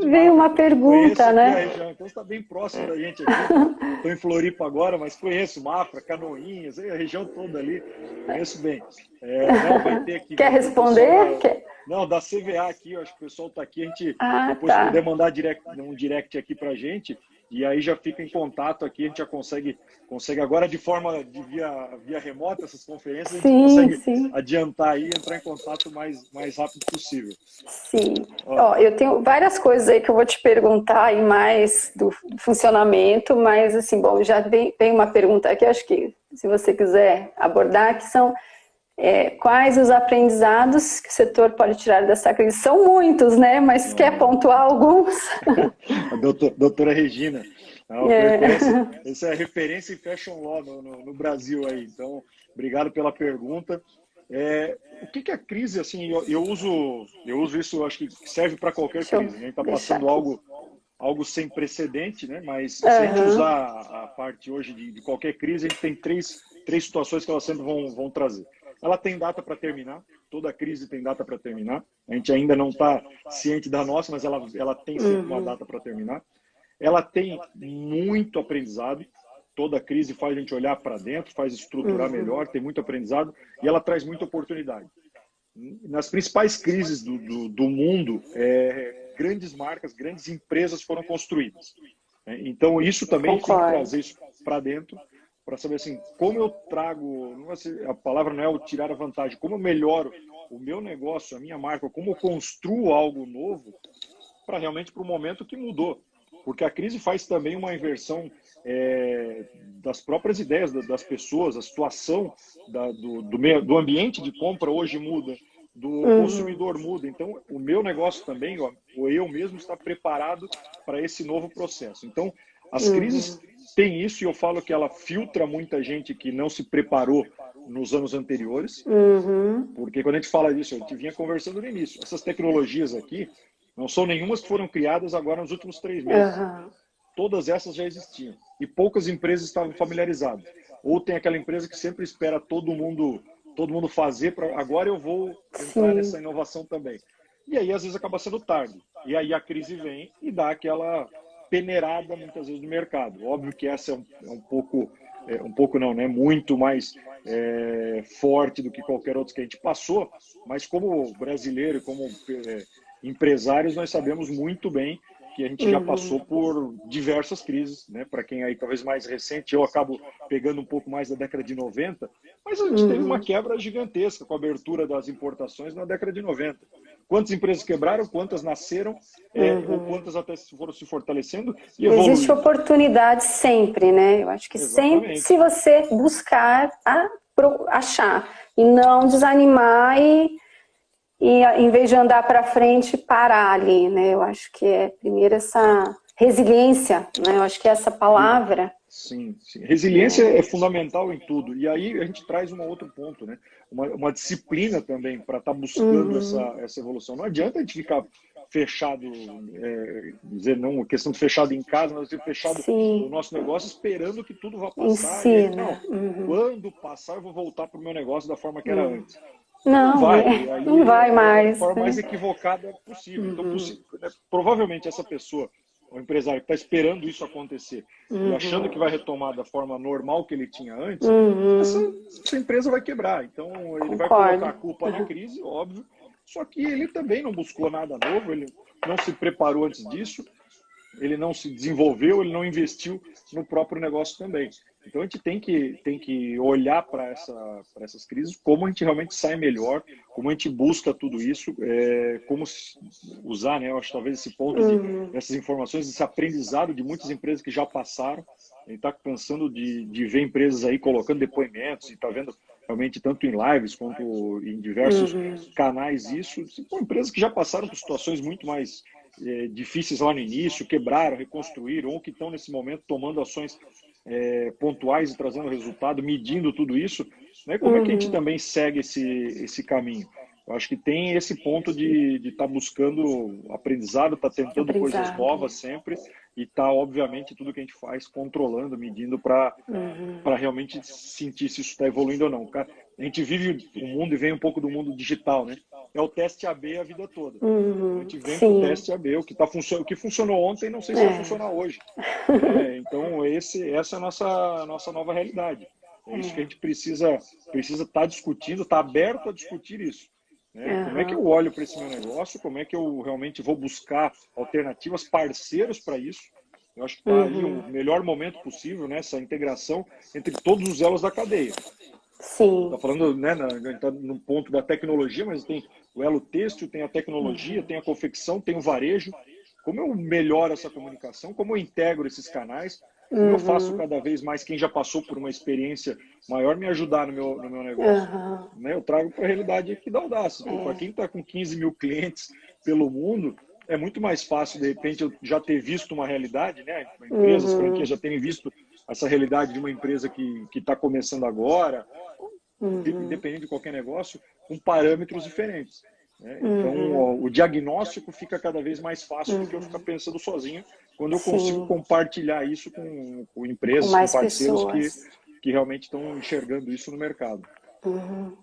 S1: veio uma pergunta, né?
S2: Região, então está bem próximo da gente aqui. Estou em Floripa agora, mas conheço Mafra, Canoinhas, a região toda ali, conheço bem. Não vai ter aqui.
S1: Quer responder?
S2: Não, da CVA aqui, eu acho que o pessoal está aqui, a gente depois puder mandar um direct aqui para a gente, e aí já fica em contato aqui, a gente já consegue agora de forma de via remota, essas conferências, a gente consegue adiantar aí, entrar em contato mais rápido possível.
S1: Sim. Ó, eu tenho várias coisas aí que eu vou te perguntar aí mais do funcionamento, mas assim, bom, já tem uma pergunta aqui, acho que se você quiser abordar, que são quais os aprendizados que o setor pode tirar dessa crise? São muitos, né? Mas quer pontuar alguns?
S2: A doutora Regina, essa é a referência em Fashion Law no Brasil aí. Então, obrigado pela pergunta. O que a crise, assim, eu uso isso, eu acho que serve para qualquer crise. Né? A gente está passando algo sem precedente, né? Mas se a gente usar a parte hoje de qualquer crise, a gente tem três situações que elas sempre vão trazer. Ela tem data para terminar, toda crise tem data para terminar. A gente ainda não está ciente da nossa, mas ela tem sempre uma data para terminar. Ela tem muito aprendizado, toda crise faz a gente olhar para dentro, faz estruturar melhor, tem muito aprendizado e ela traz muita oportunidade. Nas principais crises do mundo, grandes marcas, grandes empresas foram construídas. Então, isso também tem que trazer isso para dentro, para saber assim, como eu trago, a palavra não é o tirar a vantagem, como eu melhoro o meu negócio, a minha marca, como eu construo algo novo para realmente para o momento que mudou. Porque a crise faz também uma inversão das próprias ideias das pessoas, a situação do ambiente de compra hoje muda. do consumidor muda. Então, o meu negócio também, ó, ou eu mesmo, está preparado para esse novo processo. Então, as crises têm isso, e eu falo que ela filtra muita gente que não se preparou nos anos anteriores, porque quando a gente fala disso, a gente vinha conversando no início, essas tecnologias aqui não são nenhumas que foram criadas agora nos últimos 3 meses. Todas essas já existiam, e poucas empresas estavam familiarizadas. Ou tem aquela empresa que sempre espera todo mundo fazer, para agora eu vou entrar nessa inovação também. E aí, às vezes, acaba sendo tarde. E aí a crise vem e dá aquela peneirada, muitas vezes, no mercado. Óbvio que essa é um pouco não, né? Muito mais forte do que qualquer outro que a gente passou, mas como brasileiro, como empresários, nós sabemos muito bem que a gente já passou por diversas crises, né? Para quem aí talvez mais recente, eu acabo pegando um pouco mais da década de 90, mas a gente teve uma quebra gigantesca com a abertura das importações na década de 90. Quantas empresas quebraram, quantas nasceram, ou quantas até foram se fortalecendo e evoluindo.
S1: Existe oportunidade sempre, né? Eu acho que sempre, se você buscar achar e não desanimar e em vez de andar para frente, parar ali, né? Eu acho que primeiro essa resiliência, né? Eu acho que essa palavra...
S2: Sim. Resiliência é fundamental em tudo. E aí a gente traz um outro ponto, né? Uma disciplina também para estar buscando essa evolução. Não adianta a gente ficar fechado, dizer não, questão de fechado em casa, mas fechado no nosso negócio, esperando que tudo vá passar. E aí, não, quando passar eu vou voltar para o meu negócio da forma que era antes. Não vai mais. Da forma mais equivocada possível. Então, provavelmente essa pessoa, o empresário que está esperando isso acontecer e achando que vai retomar da forma normal que ele tinha antes, essa empresa vai quebrar. Então, ele vai colocar a culpa na crise, óbvio, só que ele também não buscou nada novo, ele não se preparou antes disso, ele não se desenvolveu, ele não investiu no próprio negócio também. Então a gente tem que olhar para essas crises, como a gente realmente sai melhor, como a gente busca tudo isso, como usar, né? Eu acho talvez esse ponto dessas informações, esse aprendizado de muitas empresas que já passaram. A gente está cansando de ver empresas aí colocando depoimentos e está vendo realmente tanto em lives quanto em diversos canais isso. São empresas que já passaram por situações muito mais difíceis lá no início, quebraram, reconstruíram, ou que estão nesse momento tomando ações pontuais e trazendo resultado, medindo tudo isso, né? Como é que a gente também segue esse caminho? Eu acho que tem esse ponto de estar buscando aprendizado, estar tentando coisas novas sempre e estar, obviamente, tudo que a gente faz controlando, medindo para realmente sentir se isso está evoluindo ou não. A gente vive o mundo e vem um pouco do mundo digital, né? É o teste AB a vida toda. A gente vem com o teste AB, o que funcionou ontem, não sei se vai funcionar hoje. Então, essa é a nossa nova realidade. É isso que a gente precisa estar discutindo, estar aberto a discutir isso. Né? Como é que eu olho para esse meu negócio? Como é que eu realmente vou buscar alternativas, parceiros para isso? Eu acho que está aí o melhor momento possível, né? Essa integração entre todos os elos da cadeia.
S1: Sim.
S2: Está falando, né, tá no ponto da tecnologia, mas tem o elo têxtil, tem a tecnologia, tem a confecção, tem o varejo. Como eu melhoro essa comunicação? Como eu integro esses canais? Como eu faço cada vez mais quem já passou por uma experiência maior me ajudar no meu negócio? Né? Eu trago para a realidade aqui da Audaces. Para quem está com 15 mil clientes pelo mundo, é muito mais fácil, de repente, eu já ter visto uma realidade, né? Empresas, franquias já terem visto essa realidade de uma empresa que está começando agora, independente de qualquer negócio, com parâmetros diferentes. Né? Então, o diagnóstico fica cada vez mais fácil do que eu ficar pensando sozinho, quando eu consigo compartilhar isso com empresas, com parceiros que realmente estão enxergando isso no mercado.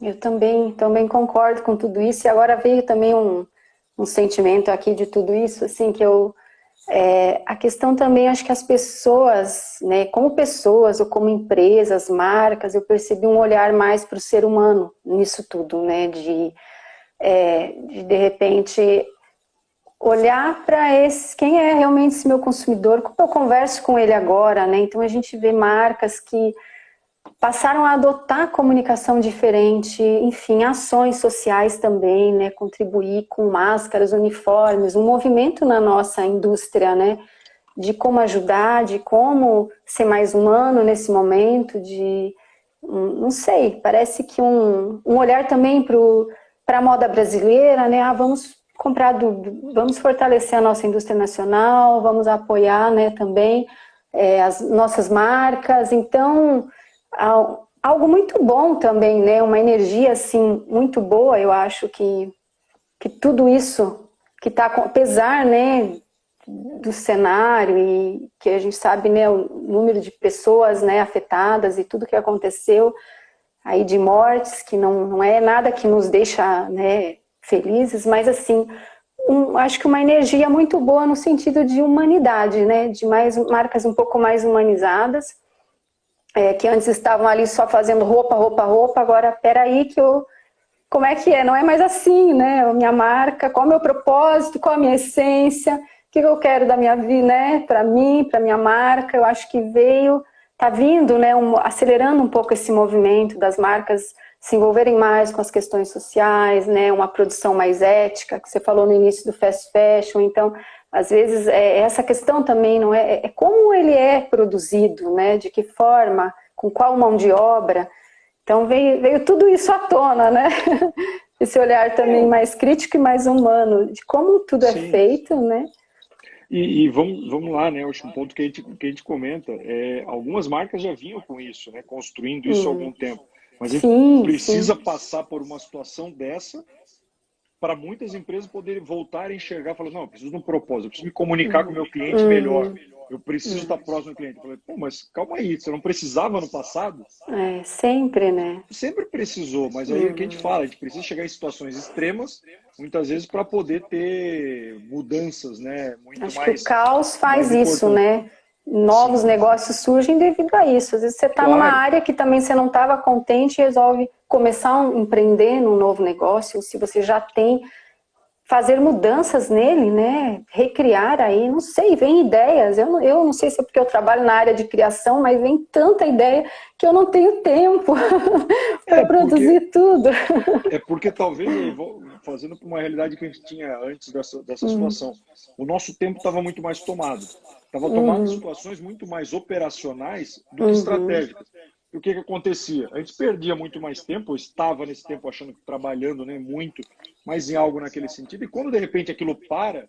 S1: Eu também concordo com tudo isso, e agora veio também um sentimento aqui de tudo isso, assim, que a questão também, acho que as pessoas, né, como pessoas ou como empresas, marcas, eu percebi um olhar mais para o ser humano nisso tudo, né, de repente olhar para quem é realmente esse meu consumidor, como eu converso com ele agora, né? Então a gente vê marcas que passaram a adotar comunicação diferente, enfim, ações sociais também, né? Contribuir com máscaras, uniformes, um movimento na nossa indústria, né? De como ajudar, de como ser mais humano nesse momento, não sei, parece que um olhar também para para a moda brasileira, né? Vamos comprar, vamos fortalecer a nossa indústria nacional, vamos apoiar, né, também as nossas marcas. Então, algo muito bom também, né? Uma energia assim muito boa. Eu acho que tudo isso que está, apesar, né, do cenário e que a gente sabe, né, o número de pessoas, né, afetadas e tudo que aconteceu aí de mortes, que não é nada que nos deixa, né, felizes, mas assim, acho que uma energia muito boa no sentido de humanidade, né, de mais marcas um pouco mais humanizadas, que antes estavam ali só fazendo roupa, agora peraí que como é que é? Não é mais assim, né? A minha marca, qual é o meu propósito, qual a minha essência, o que eu quero da minha vida, né? Para mim, para minha marca, eu acho que tá vindo, né? Acelerando um pouco esse movimento das marcas se envolverem mais com as questões sociais, né? Uma produção mais ética, que você falou no início do fast fashion. Então, às vezes, essa questão também não é como ele é produzido, né? De que forma, com qual mão de obra. Então veio tudo isso à tona, né? Esse olhar também mais crítico e mais humano, de como tudo é feito, né?
S2: E vamos lá, né? Acho que um ponto que a gente comenta, algumas marcas já vinham com isso, né? Construindo isso há algum tempo. Mas a gente precisa passar por uma situação dessa para muitas empresas poderem voltar a enxergar, falar, não, eu preciso de um propósito, eu preciso me comunicar com o meu cliente melhor, eu preciso estar próximo do cliente. Eu falei, pô, mas calma aí, você não precisava no passado?
S1: Sempre, né?
S2: Sempre precisou, mas aí é o que a gente fala, a gente precisa chegar em situações extremas, muitas vezes, para poder ter mudanças, né?
S1: Acho que o caos faz isso, né? Novos negócios surgem devido a isso. Às vezes você está numa área que também você não estava contente e resolve começar a empreender num novo negócio, se você já tem, fazer mudanças nele, né? Recriar aí, não sei, vem ideias. Eu não sei se é porque eu trabalho na área de criação, mas vem tanta ideia que eu não tenho tempo para produzir tudo.
S2: É porque talvez, fazendo para uma realidade que a gente tinha antes dessa situação, o nosso tempo estava muito mais tomado. Estava tomado em situações muito mais operacionais do que estratégicas. E o que acontecia? A gente perdia muito mais tempo, eu estava nesse tempo achando que trabalhando, né, muito, mas em algo naquele sentido. E quando de repente aquilo para,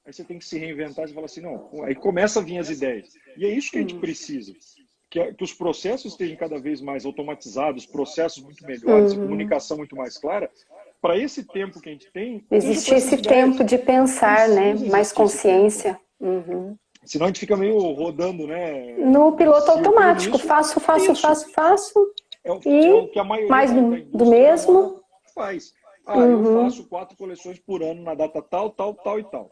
S2: aí você tem que se reinventar e falar assim, não, aí começa a vir as ideias. E é isso que a gente precisa. Que os processos estejam cada vez mais automatizados, processos muito melhores, comunicação muito mais clara, para esse tempo que a gente tem...
S1: Existir esse tempo de pensar, né? Mais consciência.
S2: Senão a gente fica meio rodando, né?
S1: No piloto automático, faço.
S2: É o que a maioria
S1: mais
S2: da indústria
S1: do mesmo
S2: faz. Eu faço 4 coleções por ano na data tal, tal, tal e tal.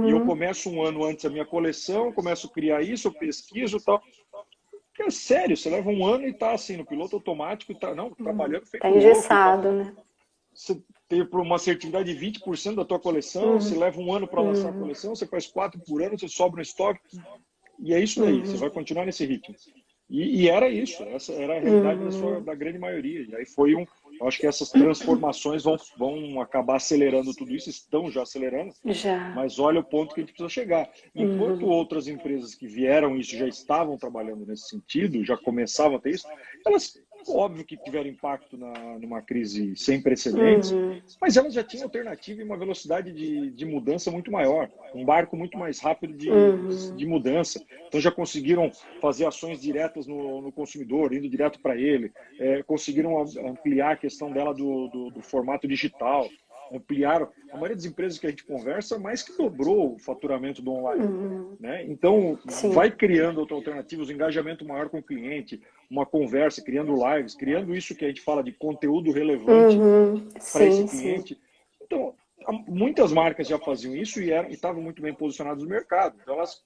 S2: E eu começo um ano antes a minha coleção, começo a criar isso, eu pesquiso e tal. É sério, você leva um ano e tá assim, no piloto automático, trabalhando feito
S1: tá engessado, né?
S2: Você tem uma assertividade de 20% da tua coleção, você leva um ano para lançar a coleção, você faz 4 por ano, você sobra no estoque, e é isso daí, você vai continuar nesse ritmo. E era isso, essa era a realidade da grande maioria. E aí eu acho que essas transformações vão acabar acelerando tudo isso, estão já acelerando, mas olha o ponto que a gente precisa chegar. Enquanto outras empresas que vieram isso já estavam trabalhando nesse sentido, já começavam a ter isso, elas, óbvio que tiveram impacto numa crise sem precedentes, mas elas já tinham alternativa e uma velocidade de mudança muito maior, um barco muito mais rápido de mudança. Então já conseguiram fazer ações diretas no consumidor, indo direto para ele, conseguiram ampliar a questão dela do formato digital, ampliaram. A maioria das empresas que a gente conversa mais que dobrou o faturamento do online. Né? Então, vai criando alternativas, um engajamento maior com o cliente, uma conversa, criando lives, criando isso que a gente fala de conteúdo relevante para esse cliente. Então, muitas marcas já faziam isso e estavam muito bem posicionadas no mercado. Então, elas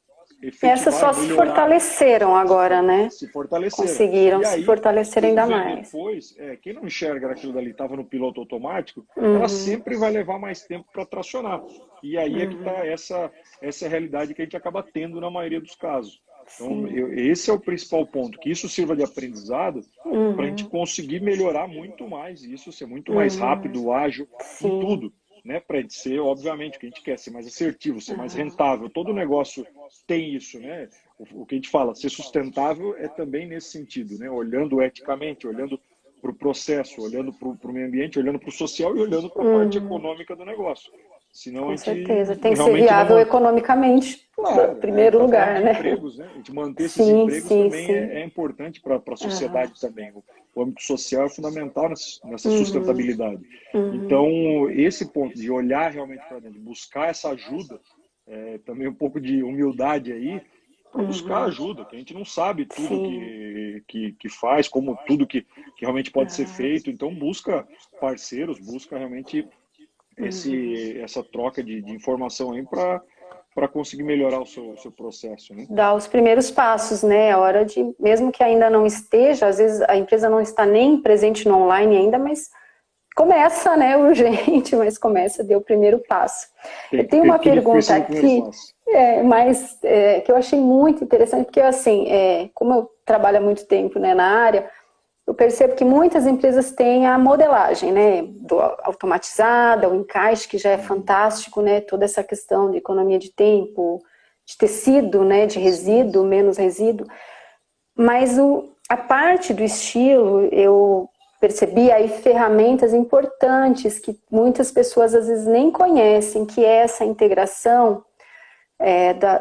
S1: essas só se fortaleceram agora, né?
S2: Se fortaleceram.
S1: Conseguiram se fortalecer ainda mais.
S2: Depois, quem não enxerga aquilo dali, estava no piloto automático, ela sempre vai levar mais tempo para tracionar. E aí é que está essa realidade que a gente acaba tendo na maioria dos casos. Então, esse é o principal ponto, que isso sirva de aprendizado para a gente conseguir melhorar muito mais isso, ser muito mais rápido, ágil, em tudo. Né, para a gente ser, obviamente, o que a gente quer, ser mais assertivo, ser mais rentável. Todo negócio tem isso, né? O que a gente fala, ser sustentável é também nesse sentido, né? Olhando eticamente, olhando o processo, olhando para o meio ambiente, olhando para o social e olhando para a parte econômica do negócio. Senão
S1: Com
S2: a gente
S1: certeza, tem que ser
S2: realmente
S1: viável
S2: não...
S1: economicamente,
S2: Claro,
S1: em
S2: né? A gente
S1: primeiro
S2: está falando
S1: lugar,
S2: de
S1: né?
S2: empregos, né? A gente manter esses
S1: Sim,
S2: empregos
S1: sim,
S2: também
S1: sim.
S2: é importante para a
S1: Aham.
S2: sociedade também. O âmbito social é fundamental nessa
S1: Uhum,
S2: sustentabilidade.
S1: uhum,
S2: Então, esse ponto de olhar realmente para dentro, de buscar essa ajuda, também um pouco de humildade aí, para buscar
S1: uhum.
S2: ajuda, que a gente não sabe tudo
S1: Sim.
S2: que faz, como tudo que realmente pode ser
S1: Aham.
S2: feito. Então, busca parceiros, busca realmente
S1: Uhum.
S2: essa troca de informação aí para conseguir melhorar o seu processo, né?
S1: Dar os primeiros passos, né? A hora de, mesmo que ainda não esteja, às vezes a empresa não está nem presente no online ainda, mas começa, né? Urgente, mas começa, deu o primeiro passo. Eu tenho uma
S2: Tudo
S1: pergunta
S2: precisa do primeiro
S1: aqui,
S2: passo.
S1: que eu achei muito interessante, porque assim, como eu trabalho há muito tempo, né, na área, eu percebo que muitas empresas têm a modelagem, né, automatizada, o encaixe, que já é
S2: Uhum.
S1: fantástico, né, toda essa questão de economia de tempo, de tecido, né, de
S2: Sim.
S1: resíduo, menos resíduo, mas a parte do estilo, eu percebi aí ferramentas importantes que muitas pessoas às vezes nem conhecem, que é essa integração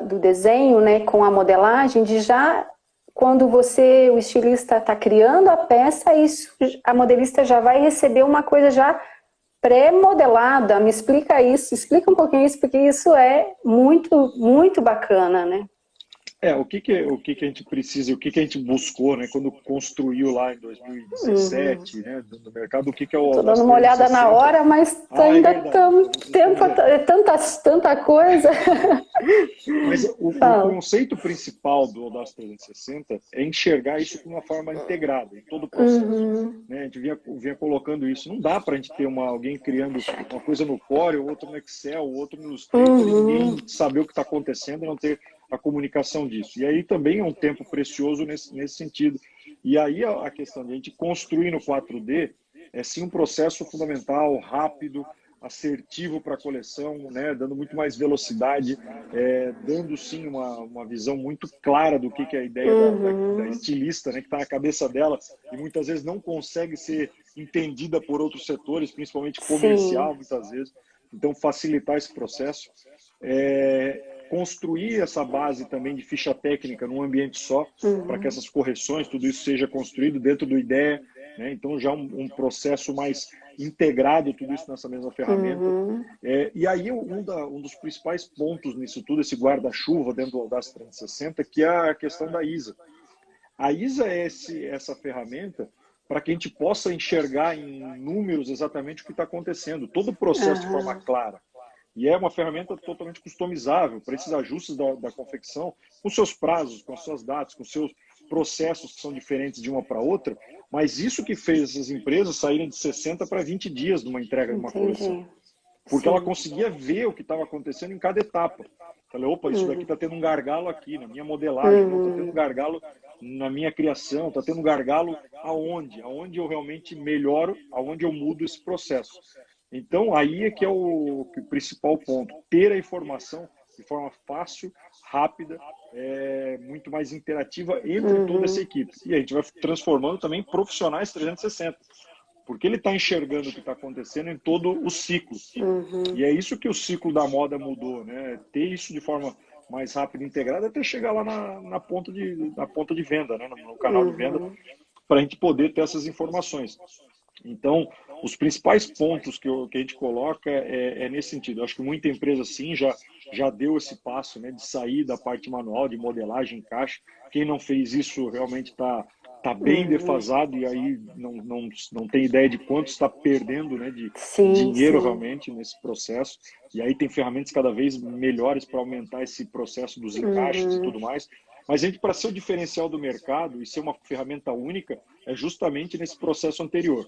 S1: do desenho, né, com a modelagem, de já quando o estilista está criando a peça, a modelista já vai receber uma coisa já pré-modelada. Me explica isso, explica um pouquinho isso, porque isso é muito, muito bacana, né?
S2: O que que a gente precisa, o que que a gente buscou, né, quando construiu lá em
S1: Uhum.
S2: 2017, né, do mercado, o que que é o
S1: Estou dando
S2: Audaz
S1: uma olhada na
S2: 360?
S1: hora, mas
S2: É
S1: ainda
S2: verdade,
S1: estamos tempo,
S2: estamos aí.
S1: tanta coisa.
S2: Mas o
S1: Fala.
S2: conceito principal do Audaz 360 é enxergar isso de uma forma integrada, em todo o processo.
S1: Uhum.
S2: Né? A gente vinha colocando isso. Não dá para a gente ter alguém criando
S1: Achar aqui.
S2: uma coisa no Core, outro no Excel, outro no Illustrator, e
S1: Uhum.
S2: ninguém saber o que está acontecendo e não ter a comunicação disso. E aí também é um tempo precioso nesse sentido. E aí a questão de a gente construir no 4D é sim um processo fundamental, rápido, assertivo para a coleção, né? Dando muito mais velocidade, dando sim uma visão muito clara do que é a ideia da
S1: Uhum.
S2: estilista, né? Que está na cabeça dela e muitas vezes não consegue ser entendida por outros setores, principalmente
S1: Sim.
S2: comercial, muitas vezes. Então, facilitar esse processo. Construir essa base também de ficha técnica num ambiente só, para que
S1: Uhum.
S2: essas correções, tudo isso seja construído dentro do IDEA, né? Então, já um processo mais integrado, tudo isso nessa mesma ferramenta.
S1: Uhum.
S2: E aí, um dos principais pontos nisso tudo, esse guarda-chuva dentro do Audacity 360, que é a questão da ISA. A ISA é essa ferramenta para que a gente possa enxergar em números exatamente o que está acontecendo, todo o processo de forma
S1: Aham.
S2: clara. E é uma ferramenta totalmente customizável para esses ajustes da confecção, com seus prazos, com as suas datas, com seus processos que são diferentes de uma para outra. Mas isso que fez essas empresas saírem de 60 para 20 dias numa entrega de uma coleção.
S1: Entendi.
S2: Porque ela
S1: Sim.
S2: conseguia ver o que estava acontecendo em cada etapa. Falei, opa, isso daqui
S1: Uhum.
S2: está tendo um gargalo aqui na minha modelagem, não, está tendo um
S1: Uhum.
S2: gargalo na minha criação, está tendo um gargalo aonde? Aonde eu realmente melhoro, aonde eu mudo esse processo. Então, aí é que é o principal ponto. Ter a informação de forma fácil, rápida, muito mais interativa entre toda essa
S1: Uhum.
S2: equipe. E a gente vai transformando também em profissionais 360, porque ele está enxergando o que está acontecendo em todo o ciclo.
S1: Uhum.
S2: E é isso que o ciclo da moda mudou, né? Ter isso de forma mais rápida e integrada até chegar lá na ponta de venda, né? No canal de venda,
S1: Uhum.
S2: para a gente poder ter essas informações. Então, os principais pontos que a gente coloca nesse sentido. Eu acho que muita empresa, sim, já deu esse passo, né, de sair da parte manual, de modelagem, encaixe. Quem não fez isso realmente tá bem
S1: Uhum.
S2: defasado e aí não tem ideia de quanto está perdendo, né, de
S1: Sim,
S2: dinheiro
S1: sim.
S2: realmente nesse processo. E aí tem ferramentas cada vez melhores para aumentar esse processo dos encaixes e
S1: Uhum.
S2: tudo mais. Mas a gente, para ser o diferencial do mercado e ser uma ferramenta única, é justamente nesse processo anterior.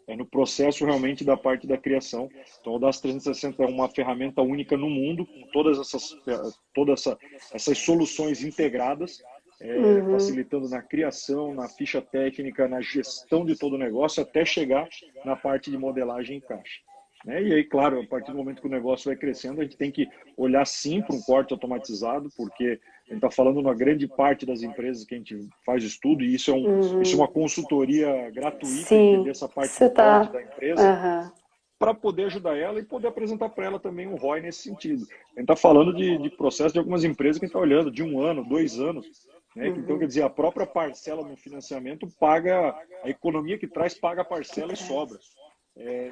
S2: É no processo realmente da parte da criação. Então, o DAS 360 é uma ferramenta única no mundo, com essas soluções integradas,
S1: Uhum.
S2: facilitando na criação, na ficha técnica, na gestão de todo o negócio, até chegar na parte de modelagem e encaixe. né? E aí, claro, a partir do momento que o negócio vai crescendo, a gente tem que olhar sim para um corte automatizado, porque a gente está falando na grande parte das empresas que a gente faz estudo, e isso é uma consultoria gratuita, entender
S1: Sim,
S2: essa parte
S1: você
S2: do corte
S1: tá.
S2: da empresa,
S1: Aham.
S2: para poder ajudar ela e poder apresentar para ela também um ROI nesse sentido. A gente está falando de processo de algumas empresas que a gente está olhando de 1 ano, 2 anos, né? Então, quer dizer, a própria parcela no financiamento paga, a economia que traz paga a
S1: Que
S2: parcela e sobra.
S1: traz.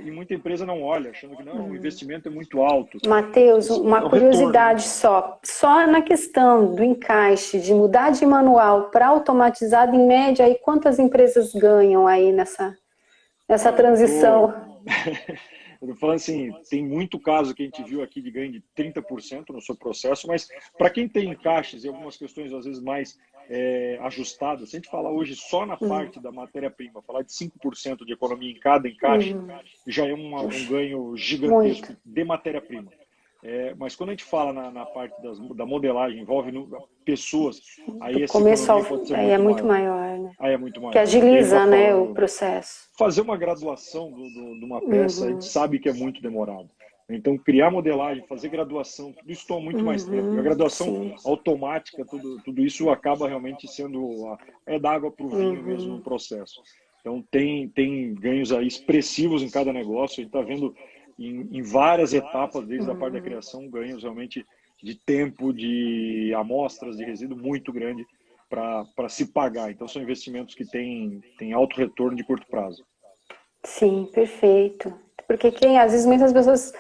S2: E muita empresa não olha, achando que não, o investimento é muito alto.
S1: Matheus,
S2: Isso
S1: uma
S2: é o retorno, né?
S1: curiosidade só na questão do encaixe, de mudar de manual para automatizado, em média, aí quantas empresas ganham aí nessa
S2: Olha,
S1: transição?
S2: eu tô falando assim, tem muito caso que a gente viu aqui de ganho de 30% no seu processo, mas para quem tem encaixes e algumas questões às vezes mais ajustadas, se a gente falar hoje só na parte da matéria-prima, falar de 5% de economia em cada encaixe, já é um
S1: Puxa,
S2: ganho
S1: muito.
S2: gigantesco de matéria-prima. Mas quando a gente fala na parte da modelagem, envolve pessoas,
S1: Do
S2: aí essa
S1: começo
S2: economia pode ser
S1: aí é
S2: muito
S1: muito
S2: maior.
S1: maior, né?
S2: Aí é muito
S1: Que
S2: maior. Porque a gente está
S1: agiliza, né, o
S2: falando
S1: processo.
S2: fazer uma graduação de uma peça, a gente sabe que é muito demorado. Então, criar modelagem, fazer graduação, tudo isso toma muito mais tempo. E a graduação
S1: Sim.
S2: automática, tudo isso acaba realmente sendo da água para o vinho mesmo no processo. Então, tem ganhos aí expressivos em cada negócio. A gente está vendo em várias etapas, desde a parte da criação, ganhos realmente de tempo, de amostras de resíduo muito grande para se pagar. Então, são investimentos que têm alto retorno de curto prazo.
S1: Sim, perfeito. Porque às vezes muitas pessoas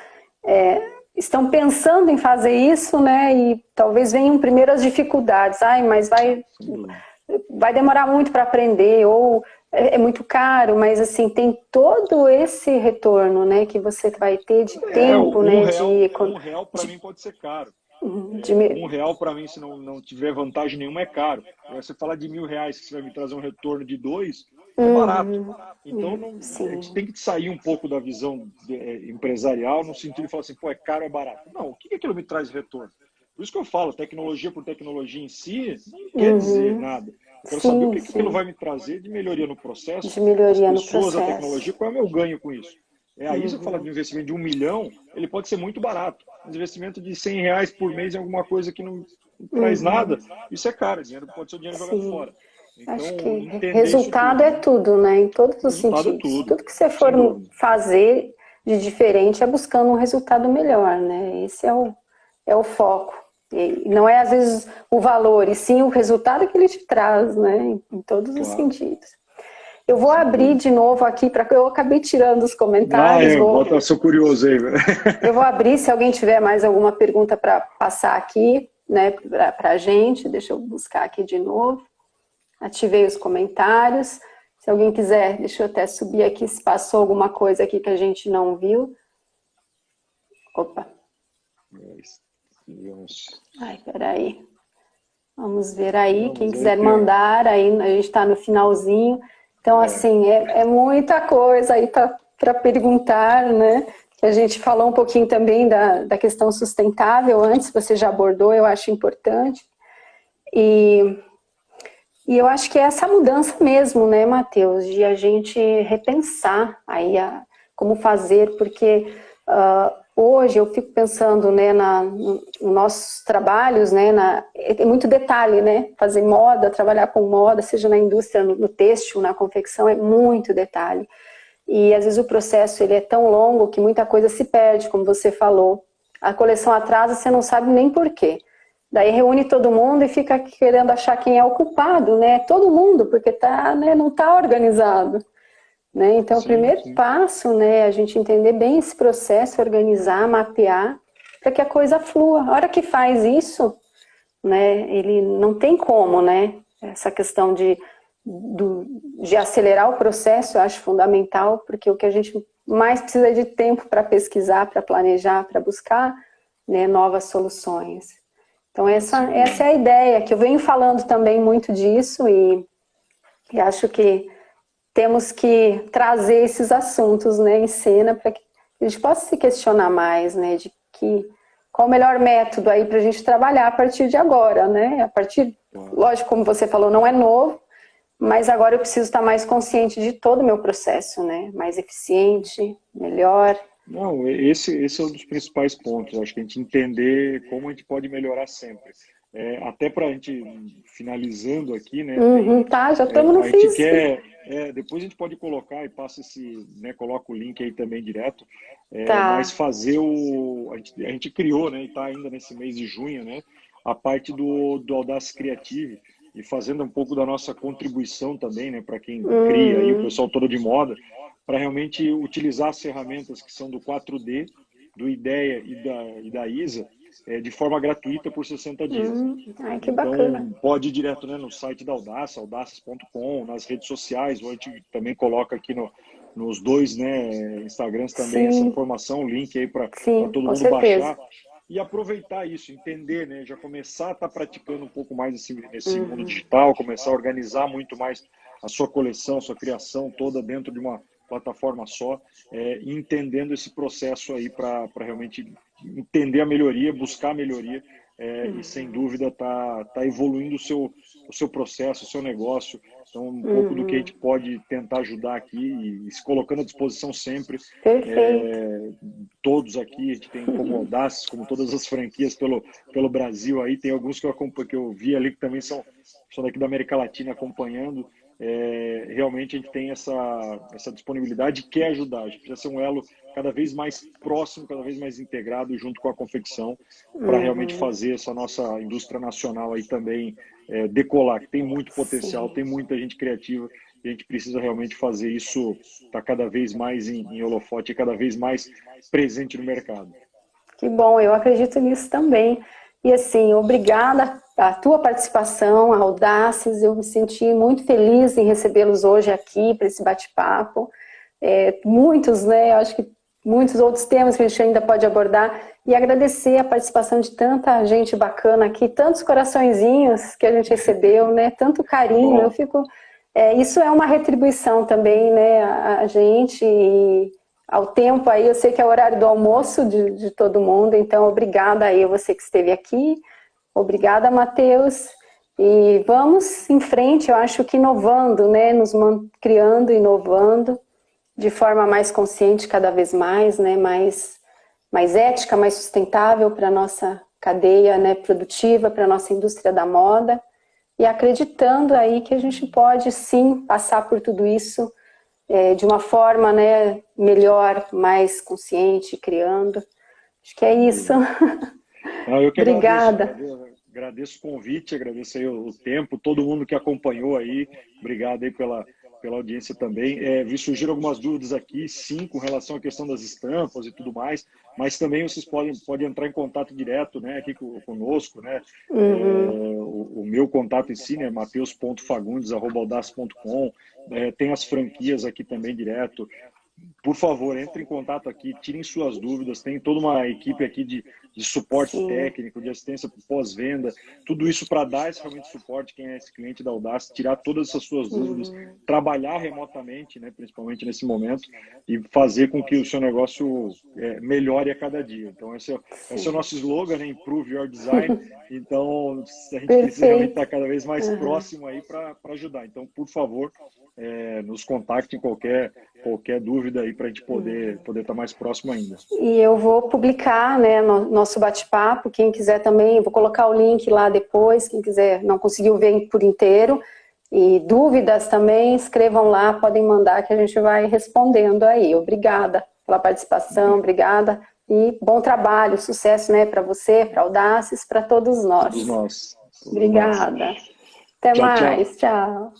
S1: estão pensando em fazer isso, né? E talvez venham primeiro as dificuldades. Ai, mas
S2: Sem dúvida.
S1: vai demorar muito para aprender, ou é muito caro, mas assim, tem todo esse retorno, né? Que você vai ter de tempo,
S2: Um
S1: né?
S2: real, um real para mim pode ser caro.
S1: De,
S2: R$ 1 para mim, se não tiver vantagem nenhuma, é caro. Agora, você falar de R$ 1.000 que você vai me trazer um retorno de 2, é barato. Então, a gente
S1: sim.
S2: tem que sair um pouco da visão empresarial no sentido de falar assim, pô, é caro, é barato. Não, o que aquilo me traz retorno? Por isso que eu falo, tecnologia por tecnologia em si não quer dizer nada. Eu quero saber o
S1: Sim,
S2: que aquilo
S1: sim.
S2: vai me trazer de melhoria no processo,
S1: De
S2: as
S1: melhoria no
S2: pessoas, a
S1: processo.
S2: tecnologia, qual é o meu ganho com isso? Aí você fala de um investimento de 1 milhão, ele pode ser muito barato. Mas investimento de R$ 100 por mês em alguma coisa que não traz nada, isso é caro, dinheiro pode ser dinheiro jogado
S1: Sim.
S2: fora.
S1: Acho
S2: Então,
S1: que
S2: entender isso
S1: resultado é
S2: tudo,
S1: tudo, né? Em todos
S2: o
S1: os
S2: resultado é
S1: sentidos.
S2: tudo,
S1: Tudo que você for
S2: sem dúvida.
S1: fazer de diferente é buscando um resultado melhor, né? Esse é o foco. E não é, às vezes, o valor, e sim o resultado que ele te traz, né? Em todos os
S2: Claro,
S1: sentidos. Eu vou
S2: sem
S1: abrir
S2: dúvida.
S1: de novo aqui, eu acabei tirando os comentários,
S2: Sou curioso aí.
S1: eu vou abrir, se alguém tiver mais alguma pergunta para passar aqui, né, para a gente, deixa eu buscar aqui de novo. Ativei os comentários. Se alguém quiser, deixa eu até subir aqui se passou alguma coisa aqui que a gente não viu. Opa. Ai, peraí. Vamos ver aí.
S2: Não,
S1: Quem
S2: mas aí
S1: quiser mandar, aí a gente está no finalzinho. Então, assim, é muita coisa aí para perguntar, né? Que a gente falou um pouquinho também da questão sustentável antes, você já abordou, eu acho importante. E eu acho que é essa mudança mesmo, né, Matheus, de a gente repensar aí como fazer, porque hoje eu fico pensando, né, nos nossos trabalhos, né, é muito detalhe, né, fazer moda, trabalhar com moda, seja na indústria, no têxtil, na confecção, é muito detalhe. E às vezes o processo ele é tão longo que muita coisa se perde, como você falou. A coleção atrasa, você não sabe nem por quê. Daí reúne todo mundo e fica querendo achar quem é o culpado, né? Todo mundo, porque não está organizado. Né? Então, o
S2: Sim,
S1: primeiro
S2: sim.
S1: passo, né, é a gente entender bem esse processo, organizar, mapear, para que a coisa flua. A hora que faz isso, né, ele não tem como, né? Essa questão de acelerar o processo, eu acho fundamental, porque o que a gente mais precisa é de tempo para pesquisar, para planejar, para buscar, né, novas soluções. Então, essa é a ideia, que eu venho falando também muito disso e acho que temos que trazer esses assuntos, né, em cena para que a gente possa se questionar mais, né, de qual o melhor método aí para a gente trabalhar a partir de agora, né? Lógico, como você falou, não é novo, mas agora eu preciso estar mais consciente de todo o meu processo, né? Mais eficiente, melhor,
S2: Não, esse é um dos principais pontos. Acho que a gente entender como a gente pode melhorar sempre. Até para a gente finalizando aqui, né?
S1: Uhum, tá, já estamos no
S2: A gente
S1: fim.
S2: quer, depois a gente pode colocar e passa esse, né? Coloca o link aí também direto. Mas
S1: Tá.
S2: fazer a gente criou, né? E está ainda nesse mês de junho, né? A parte do Audace Creative e fazendo um pouco da nossa contribuição também, né? Para quem cria aí, o
S1: Uhum,
S2: pessoal todo de moda, para realmente utilizar as ferramentas que são do 4D, do IDEA e da ISA, de forma gratuita por 60 dias.
S1: Ai, que bacana.
S2: Então, pode ir direto, né, no site da Audace, audaces.com, nas redes sociais, ou a gente também coloca aqui nos dois, né, Instagrams também essa
S1: Sim,
S2: informação, o link aí para
S1: sim,
S2: todo
S1: com
S2: mundo
S1: certeza.
S2: baixar e aproveitar isso, entender, né, já começar a estar praticando um pouco mais nesse mundo
S1: Uhum,
S2: digital, começar a organizar muito mais a sua coleção, a sua criação toda dentro de uma plataforma só, entendendo esse processo aí para realmente entender a melhoria, buscar a melhoria e sem dúvida tá evoluindo o seu processo, o seu negócio. Então, um pouco do que a
S1: uhum.
S2: gente pode tentar ajudar aqui e se colocando à disposição sempre.
S1: Perfeito.
S2: É, todos aqui, a gente tem como Audaces, como todas as franquias pelo Brasil aí, tem alguns que eu acompanho, que eu vi ali que também são daqui da América Latina acompanhando. Realmente a gente tem essa disponibilidade e quer ajudar. A gente precisa ser um elo cada vez mais próximo, cada vez mais integrado junto com a confecção para realmente
S1: Uhum,
S2: fazer essa nossa indústria nacional aí também decolar, que tem muito potencial,
S1: sim.
S2: tem muita gente criativa e a gente precisa realmente fazer isso estar cada vez mais em holofote e cada vez mais presente no mercado.
S1: Que bom, eu acredito nisso também. E assim, obrigada a tua participação, a Audaces. Eu me senti muito feliz em recebê-los hoje aqui para esse bate-papo. Muitos, né? Eu acho que muitos outros temas que a gente ainda pode abordar. E agradecer a participação de tanta gente bacana aqui, tantos coraçõezinhos que a gente recebeu, né? Tanto carinho. Eu
S2: Bom,
S1: fico. Isso é uma retribuição também, né? A gente. E ao tempo aí, eu sei que é o horário do almoço de todo mundo, então obrigada aí você que esteve aqui, obrigada, Matheus, e vamos em frente, eu acho que inovando, né, criando, inovando, de forma mais consciente cada vez mais, né, mais ética, mais sustentável para a nossa cadeia, né, produtiva, para a nossa indústria da moda, e acreditando aí que a gente pode sim passar por tudo isso de uma forma, né, melhor, mais consciente, criando. Acho que é isso.
S2: não, eu que agradeço,
S1: Obrigada.
S2: agradeço o convite, agradeço aí o tempo, todo mundo que acompanhou aí, obrigado aí pela audiência também. Vi surgir algumas dúvidas aqui, sim, com relação à questão das estampas e tudo mais, mas também vocês podem entrar em contato direto, né, aqui conosco, né,
S1: Uhum.
S2: o meu contato em si, né, mateus.fagundes@audace.com, tem as franquias aqui também direto. Por favor, entre em contato aqui, tirem suas dúvidas. Tem toda uma equipe aqui de suporte
S1: Sim.
S2: técnico, de assistência pós-venda, tudo isso para dar esse realmente suporte quem é esse cliente da Audace, tirar todas essas suas dúvidas,
S1: Uhum.
S2: trabalhar remotamente, né, principalmente nesse momento, e fazer com que o seu negócio melhore a cada dia. Então, esse é o
S1: Sim.
S2: nosso slogan, né, Improve Your Design. Então, a gente precisa realmente
S1: Perfeito.
S2: estar cada vez mais
S1: Uhum.
S2: próximo aí para ajudar. Então, por favor, nos contacte em qualquer dúvida aí para a gente poder estar mais próximo ainda.
S1: E eu vou publicar, né, nosso bate-papo. Quem quiser também, vou colocar o link lá depois. Quem quiser, não conseguiu ver por inteiro. E dúvidas também, escrevam lá, podem mandar que a gente vai respondendo aí. Obrigada pela participação, obrigada. E bom trabalho, sucesso, né, para você, para Audaces, para todos
S2: Todos
S1: nós.
S2: nós. Todos nós.
S1: Obrigada. Até
S2: Tchau, tchau.
S1: mais. Tchau.